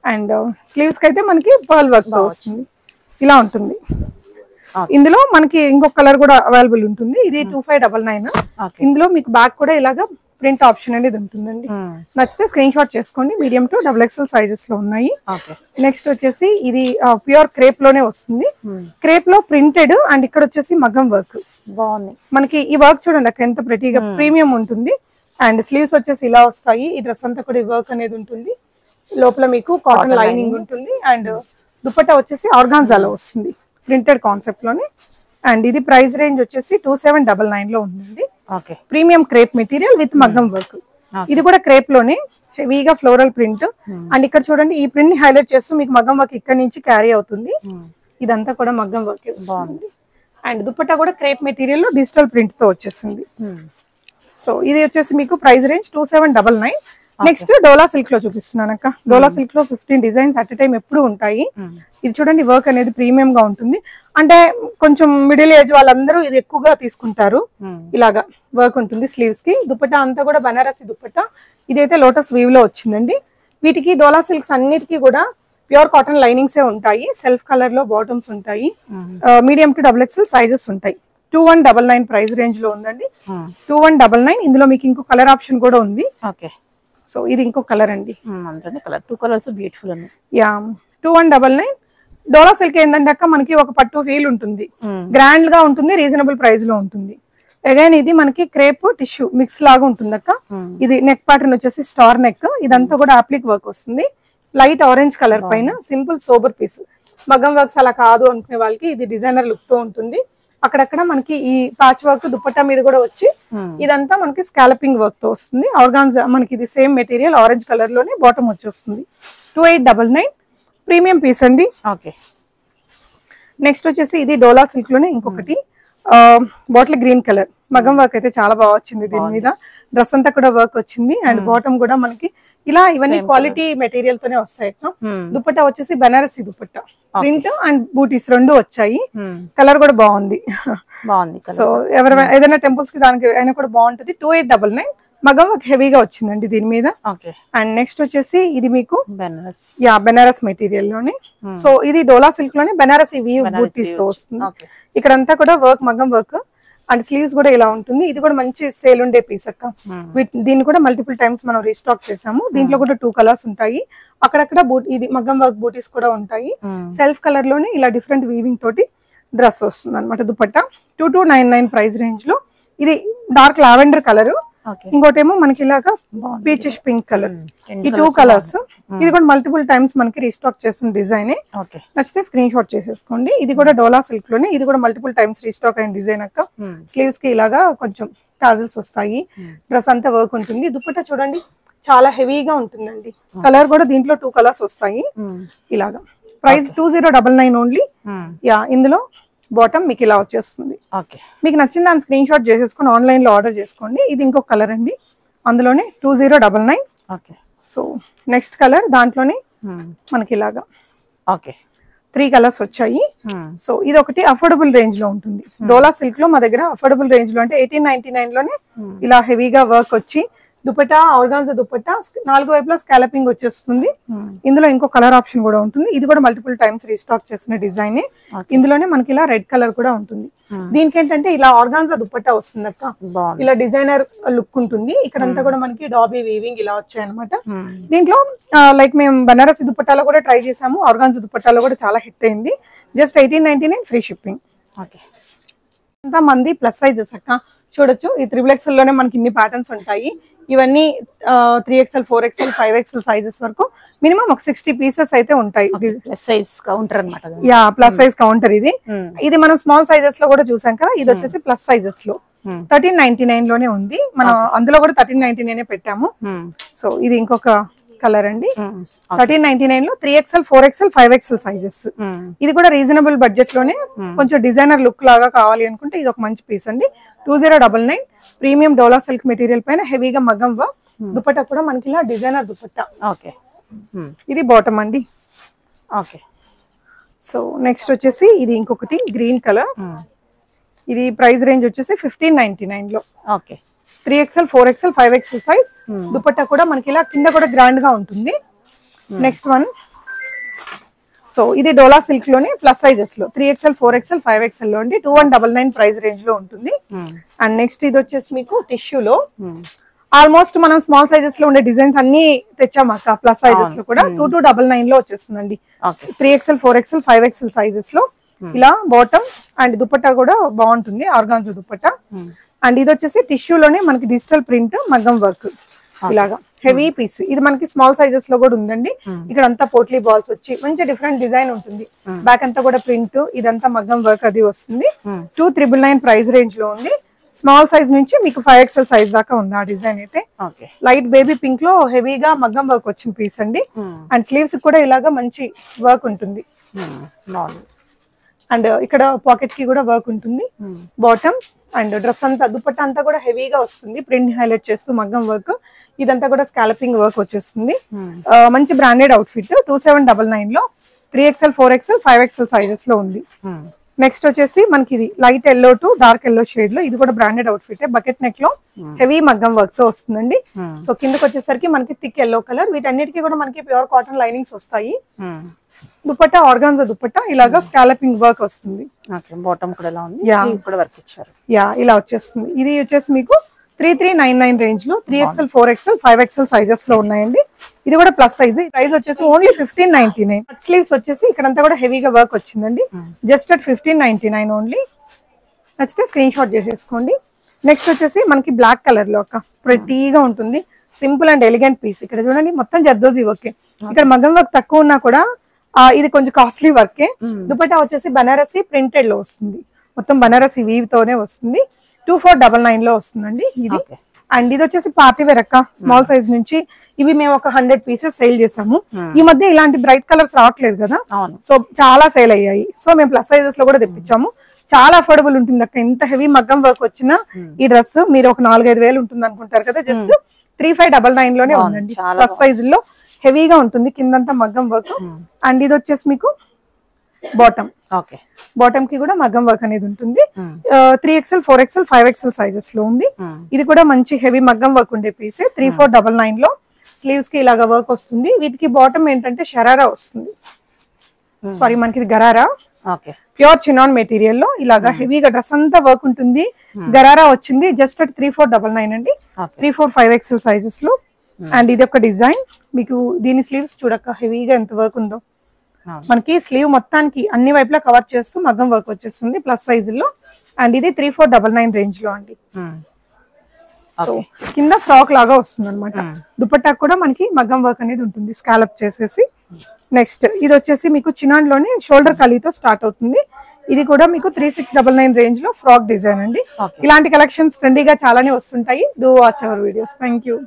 అండ్ స్లీవ్స్ కి అయితే మనకి పర్ల్ వర్క్ తో వస్తుంది. ఇలా ఉంటుంది. ఇందులో మనకి ఇంకొక కలర్ కూడా అవైలబుల్ ఉంటుంది. ఇది 2599. ఇందులో మీకు బ్యాక్ కూడా ఇలాగా ప్రింట్ ఆప్షన్ అనేది ఉంటుందండి. నచ్చితే స్క్రీన్ షాట్ చేసుకోండి. మీడియం టు XXL సైజెస్ లో ఉన్నాయి. నెక్స్ట్ వచ్చేసి ఇది ప్యూర్ క్రేప్ లోనే వస్తుంది. క్రేప్ లో ప్రింటెడ్ అండ్ ఇక్కడ వచ్చేసి మగ్గం వర్క్ బాగుంది. మనకి ఈ వర్క్ చూడండి అక్క ఎంత ప్రెటీగా ప్రీమియం ఉంటుంది. అండ్ స్లీవ్స్ వచ్చేసి ఇలా వస్తాయి. ఈ డ్రెస్ అంతా కూడా ఈ వర్క్ అనేది ఉంటుంది. లోపల మీకు కాటన్ లైనింగ్ ఉంటుంది. అండ్ దుపట్టా వచ్చేసి ఆర్గాన్జాలో వస్తుంది, ప్రింటెడ్ కాన్సెప్ట్ లోనే. అండ్ ఇది ప్రైస్ రేంజ్ వచ్చేసి 2799 లో ఉందండి. ప్రీమియం క్రేప్ మెటీరియల్ విత్ మగ్గం వర్క్. ఇది కూడా క్రేప్ లోనే హెవీగా ఫ్లోరల్ ప్రింట్. అండ్ ఇక్కడ చూడండి ఈ ప్రింట్ ని హైలైట్ చేస్తూ మీకు మగ్గం వర్క్ ఇక్కడ నుంచి క్యారీ అవుతుంది. ఇదంతా కూడా మగ్గం వర్క్ బాగుంది. అండ్ దుపట్టా కూడా క్రేప్ మెటీరియల్ లో డిజిటల్ ప్రింట్ తో వచ్చేసింది. సో ఇది వచ్చేసి మీకు ప్రైస్ రేంజ్ 2799. నెక్స్ట్ డోలా సిల్క్ లో చూపిస్తున్నాను అక్క. డోలా సిల్క్ లో 15 డిజైన్స్ అట్ టైం ఎప్పుడు ఉంటాయి. ఇది చూడండి వర్క్ అనేది ప్రీమియం గా ఉంటుంది. అంటే కొంచెం మిడిల్ ఏజ్ వాళ్ళందరూ ఇది ఎక్కువగా తీసుకుంటారు. ఇలాగా వర్క్ ఉంటుంది స్లీవ్స్ కి. దుపట్టా అంతా కూడా బనారసి దుపట్టా. ఇదైతే లోటస్ వీవ్ లో వచ్చిందండి. వీటికి డోలా సిల్క్స్ అన్నిటికీ కూడా ప్యూర్ కాటన్ లైనింగ్స్ ఉంటాయి. సెల్ఫ్ కలర్ లో బాటమ్స్ ఉంటాయి. మీడియం టు XXL సైజెస్ ఉంటాయి. 2199 ప్రైస్ రేంజ్ లో ఉందండి. 2199. ఇందులో మీకు ఇంకో కలర్ ఆప్షన్ కూడా ఉంది. సో ఇది ఇంకో కలర్ అండి.
2 కలర్స్ బ్యూటిఫుల్ ఉన్నాయి.
యా, 2199. డోలా సిల్క్ ఏంటంటే అక్క మనకి ఒక పట్టు ఫీల్ ఉంటుంది, గ్రాండ్ గా ఉంటుంది, రీజనబుల్ ప్రైస్ లో ఉంటుంది. అగైన్ ఇది మనకి క్రేప్ టిష్యూ మిక్స్ లాగా ఉంటుంది అక్క. ఇది నెక్ ప్యాటర్న్ వచ్చేసి స్టార్ నెక్. ఇదంతా కూడా అప్లిక్ వర్క్ వస్తుంది. లైట్ ఆరెంజ్ కలర్ పైన సింపుల్ సోబర్ పీస్. మగ్గం వర్క్స్ అలా కాదు అనుకునే వాళ్ళకి ఇది డిజైనర్ లుక్ తో ఉంటుంది. అక్కడక్కడ మనకి ఈ ప్యాచ్ వర్క్ దుపట్టా మీద కూడా వచ్చి ఇదంతా మనకి స్కాలపింగ్ వర్క్ తో వస్తుంది. ఆర్గాన్జా మనకి ఇది సేమ్ మెటీరియల్ ఆరెంజ్ కలర్ లోనే బాటమ్ వచ్చేస్తుంది. 2899 ప్రీమియం పీస్ అండి. నెక్స్ట్ వచ్చేసి ఇది డోలా సిల్క్ లోనే ఇంకొకటి బాటిల్ గ్రీన్ కలర్. మగ్గం వర్క్ అయితే చాలా బాగా వచ్చింది దీని మీద. డ్రెస్ అంతా కూడా వర్క్ వచ్చింది. అండ్ బాటమ్ కూడా మనకి ఇలా ఇవన్నీ క్వాలిటీ మెటీరియల్ తోనే వస్తాయి. దుపట్టా వచ్చేసి బనారసి దుపట్టా, ప్రింట్ అండ్ బూటీస్ రెండు వచ్చాయి. కలర్ కూడా బాగుంది. సో ఎవరైనా ఏదైనా టెంపుల్స్ కి దానికి అయినా కూడా బాగుంటది. 2899. మగం హెవీగా వచ్చిందండి దీని మీద. అండ్ నెక్స్ట్ వచ్చేసి ఇది మీకు బెనారస్ మెటీరియల్ లోనే. సో ఇది డోలా సిల్క్ లోనే బెనారసి వీవ్ బూటీస్ తో వస్తుంది. ఇక్కడంతా కూడా వర్క్ మగం వర్క్. అండ్ స్లీవ్స్ కూడా ఇలా ఉంటుంది. ఇది కూడా మంచి సేల్ ఉండే పీస్ అక్క. దీన్ని కూడా మల్టిపుల్ టైమ్స్ మనం రీస్టాక్ చేసాము. దీంట్లో కూడా 2 కలర్స్ ఉంటాయి. అక్కడక్కడ ఇది మగ్గం వర్క్ బూటీస్ కూడా ఉంటాయి. సెల్ఫ్ కలర్ లోనే ఇలా డిఫరెంట్ వీవింగ్ తోటి డ్రెస్ వస్తుంది అనమాట. దుపట్టా 2299 ప్రైస్ రేంజ్ లో. ఇది డార్క్ లావెండర్ కలర్, ఇంకోటేమో మనకి ఇలాగా పీచిష్ పింక్ కలర్. ఈ 2 కలర్స్. ఇది కూడా మల్టిపుల్ టైమ్స్ మనకి రీస్టాక్ చేసిన డిజైన్. నచ్చితే స్క్రీన్ షాట్ చేసేసుకోండి. ఇది కూడా డోలా సిల్క్ లోనే, ఇది కూడా మల్టిపుల్ టైమ్స్ రీస్టాక్ అయిన డిజైన్ అక్క. స్లీవ్స్ కి ఇలాగా కొంచెం టాజిల్స్ వస్తాయి. డ్రెస్ అంతా వర్క్ ఉంటుంది. దుపట్టా చూడండి చాలా హెవీగా ఉంటుందండి. కలర్ కూడా దీంట్లో 2 కలర్స్ వస్తాయి ఇలాగా. Price 2099 only. యా, ఇందులో బాటమ్ మీకు ఇలా వచ్చేస్తుంది. మీకు నచ్చిన దాని స్క్రీన్ షాట్ చేసేసుకొని ఆన్లైన్ లో ఆర్డర్ చేసుకోండి. ఇది ఇంకొక కలర్ అండి, అందులోనే 2099. సో నెక్స్ట్ కలర్ దాంట్లోనే మనకి ఇలాగా 3 కలర్స్ వచ్చాయి. సో ఇది ఒకటి అఫోర్డబుల్ రేంజ్ లో ఉంటుంది. డోలా సిల్క్ లో మా దగ్గర అఫోర్డబుల్ రేంజ్ లో అంటే 1899 లోనే ఇలా హెవీగా వర్క్ వచ్చి దుపట్టా, ఆర్గాన్జా దుపట్టా 4 వైపులా స్కాలపింగ్ వచ్చేస్తుంది. ఇందులో ఇంకో కలర్ ఆప్షన్ కూడా ఉంటుంది. ఇది కూడా మల్టిపుల్ టైమ్స్ రీస్టాక్ చేసిన డిజైన్. ఇందులోనే మనకి ఇలా రెడ్ కలర్ కూడా ఉంటుంది. దీనికి ఏంటంటే ఇలా ఆర్గాన్జా దుపట్టా వస్తుంది అక్క, ఇలా డిజైనర్ లుక్ ఉంటుంది. ఇక్కడంతా కూడా మనకి డాబీ వీవింగ్ ఇలా వచ్చాయి అనమాట. దీంట్లో లైక్ మేము బనారసి దుపట్టాలో కూడా ట్రై చేసాము, ఆర్గాన్జా దుపట్టాలో కూడా చాలా హిట్ అయింది. Just 1899 free shipping. అంతా మంది ప్లస్ సైజెస్ అక్క, చూడొచ్చు. ఈ 3XL లోనే మనకి ఇన్ని ప్యాటర్న్స్ ఉంటాయి. ఇవన్నీ 3XL, 4XL, 5XL సైజెస్ వరకు మినిమం ఒక 60 పీసెస్ అయితే ఉంటాయి.
ప్లస్ సైజ్ కౌంటర్ అనమాట.
యా, ప్లస్ సైజ్ కౌంటర్ ఇది. ఇది మనం స్మాల్ సైజెస్ లో కూడా చూసాం కదా. ఇది వచ్చేసి ప్లస్ సైజెస్ లో 1399 లోనే ఉంది. మనం అందులో కూడా 1399 పెట్టాము. సో ఇది ఇంకొక కలర్ అండి. 1399 లో 3XL, 4XL, 5XL సైజెస్. ఇది కూడా రీజనబుల్ బడ్జెట్ లోనే కొంచెం డిజైనర్ లుక్ లాగా కావాలి అనుకుంటే ఇది ఒక మంచి పీస్ అండి. 2099 ప్రీమియం డోలా సిల్క్ మెటీరియల్ పైన హెవీగా మగ్గం వర్క్. దుపట్టా కూడా మనకి ఇలా డిజైనర్ దుపట్టా. ఇది బాటమ్ అండి. సో నెక్స్ట్ వచ్చేసి ఇది ఇంకొకటి గ్రీన్ కలర్. ఇది ప్రైస్ రేంజ్ వచ్చేసి 1599 లో. 3XL, 4XL, 5XL size. Dupatta కూడా మనకి ఇలా కింద కూడా గ్రాండ్ గా ఉంటుంది. నెక్స్ట్ వన్, సో ఇది డోలా సిల్క్ లోనే ప్లస్ సైజెస్ లో 3XL, 4XL, 5XL లో అండి. 2199 ప్రైస్ రేంజ్ లో ఉంటుంది. అండ్ నెక్స్ట్ ఇది వచ్చేసి మీకు టిష్యూలో ఆల్మోస్ట్ మనం స్మాల్ సైజెస్ లో ఉండే డిజైన్స్ అన్ని తెచ్చాం అక్క. ప్లస్ సైజెస్ లో కూడా 2299 లో వచ్చేస్తుందండి. 3XL, 4XL, 5XL సైజెస్ లో ఇలా బాటమ్ అండ్ దుపట్టా కూడా బాగుంటుంది, ఆర్గాన్జా దుపట్టా. అండ్ ఇది వచ్చేసి టిష్యూలోనే మనకి డిజిటల్ ప్రింట్ మగ్గం వర్క్ ఇలాగా హెవీ పీస్. ఇది మనకి స్మాల్ సైజెస్ లో కూడా ఉందండి. ఇక్కడ అంతా పోట్లీ బాల్స్ వచ్చి మంచి డిఫరెంట్ డిజైన్ ఉంటుంది. బ్యాక్ అంతా కూడా ప్రింట్, ఇదంతా మగ్గం వర్క్ అది వస్తుంది. 2399 ప్రైస్ రేంజ్ లో ఉంది. స్మాల్ సైజ్ నుంచి మీకు 5XL సైజ్ దాకా ఉంది ఆ డిజైన్ అయితే. లైట్ బేబీ పింక్ లో హెవీగా మగ్గం వర్క్ వచ్చిన పీస్ అండి. అండ్ స్లీవ్స్ కూడా ఇలాగా మంచి వర్క్ ఉంటుంది. అండ్ ఇక్కడ పాకెట్ కి కూడా వర్క్ ఉంటుంది. బాటమ్ అండ్ డ్రెస్ అంతా దుపట్టా అంతా కూడా హెవీగా వస్తుంది, ప్రింట్ హైలైట్ చేస్తూ మగ్గం వర్క్. ఇదంతా కూడా స్కాలపింగ్ వర్క్ వచ్చేస్తుంది. మంచి బ్రాండెడ్ అవుట్ఫిట్ 2799 లో 3XL, 4XL, 5XL సైజెస్ లో ఉంది. నెక్స్ట్ వచ్చేసి మనకి ఇది light yellow to dark yellow shade లో. ఇది కూడా బ్రాండెడ్ అవుట్ఫిట్, బకెట్ నెక్ లో హెవీ మగ్గం వర్క్ తో వస్తుందండి. సో కిందకి వచ్చేసరికి మనకి థిక్ ఎల్లో కలర్. వీటన్నిటికీ కూడా మనకి ప్యూర్ కాటన్ లైనింగ్స్ వస్తాయి. దుపట్టా ఆర్గాన్జా దుపట్టా ఇలాగా స్కాలపింగ్ వర్క్ వస్తుంది.
బాటమ్ కూడా ఇలా ఉంది, కూడా వర్క్ ఇచ్చారు.
యా, ఇలా వచ్చేస్తుంది. ఇది వచ్చేసి మీకు 3399 రేంజ్ లో 3XL, 4XL, 5XL సైజెస్ లో ఉన్నాయండి. ఇది కూడా ప్లస్ సైజ్. ప్రైస్ వచ్చేసి ఓన్లీ 1599. స్లీవ్స్ వచ్చేసి ఇక్కడంతా కూడా హెవీగా వర్క్ వచ్చిందండి. Just at 1599 only. నచ్చితే స్క్రీన్ షాట్ చేసేసుకోండి. నెక్స్ట్ వచ్చేసి మనకి బ్లాక్ కలర్ లో ఒక ప్రెటీగా ఉంటుంది, సింపుల్ అండ్ ఎలిగెంట్ పీస్. ఇక్కడ చూడండి మొత్తం జర్దోజీ వర్క్. ఇక్కడ మగ్గం వర్క్ తక్కువ ఉన్నా కూడా ఇది కొంచెం కాస్ట్లీ వర్కే. దుపట్టా వచ్చేసి బనారసి ప్రింటెడ్ లో వస్తుంది, మొత్తం బనారసి వీవ్ తోనే వస్తుంది. 2499 లో వస్తుందండి ఇది. అండ్ ఇది వచ్చేసి పార్టీ వేర్ అక్క, స్మాల్ సైజ్ నుంచి. ఇవి మేము ఒక 100 పీసెస్ సేల్ చేసాము. ఈ మధ్య ఇలాంటి బ్రైట్ కలర్స్ రావట్లేదు కదా, సో చాలా సేల్ అయ్యాయి. సో మేము ప్లస్ సైజెస్ లో కూడా తెప్పించాము. చాలా అఫోర్డబుల్ ఉంటుంది అక్క. ఎంత హెవీ మగ్గం వర్క్ వచ్చినా ఈ డ్రెస్ మీరు ఒక 4-5 వేలు ఉంటుంది అనుకుంటారు కదా, జస్ట్ 3599 లోనే ఉందండి. ప్లస్ సైజ్ లో హెవీగా ఉంటుంది, కిందంతా మగ్గం వర్క్. అండ్ ఇది వచ్చేసి మీకు బాటమ్. బాటమ్ కి కూడా మగ్గం వర్క్ అనేది ఉంటుంది. 3XL, 4XL, 5XL సైజెస్ లో ఉంది. ఇది కూడా మంచి హెవీ మగ్గం వర్క్ ఉండే పీసే. 3499 లో స్లీవ్స్ కి ఇలాగా వర్క్ వస్తుంది. వీటికి బాటమ్ ఏంటంటే షరారా వస్తుంది, సారీ మనకి ఇది గరారా. ప్యూర్ చినాన్ మెటీరియల్ లో ఇలాగా హెవీగా డ్రెస్ అంతా వర్క్ ఉంటుంది. గరారా వచ్చింది జస్ట్ అట్ 3499 అండి. 3-4, 5XL సైజెస్ లో. అండ్ ఇది ఒక డిజైన్ మీకు. దీని స్లీవ్స్ చూడక్క హెవీగా ఎంత వర్క్ ఉందో. మనకి స్లీవ్ మొత్తానికి అన్ని వైపులా కవర్ చేస్తూ మగ్గం వర్క్ వచ్చేస్తుంది ప్లస్ సైజుల్లో. అండ్ ఇది 3499 రేంజ్ లో అండి. సో కింద ఫ్రాక్ లాగా వస్తుంది అనమాట. దుపట్టా కూడా మనకి మగ్గం వర్క్ అనేది ఉంటుంది స్కాలప్ చేసేసి. నెక్స్ట్ ఇది వచ్చేసి మీకు చినాన్ లోనే షోల్డర్ ఖాళీతో స్టార్ట్ అవుతుంది. ఇది కూడా మీకు 3699 రేంజ్ లో ఫ్రాక్ డిజైన్ అండి. ఇలాంటి కలెక్షన్స్ ట్రెండీగా చాలానే వస్తుంటాయి. Do watch our videos. Thank you.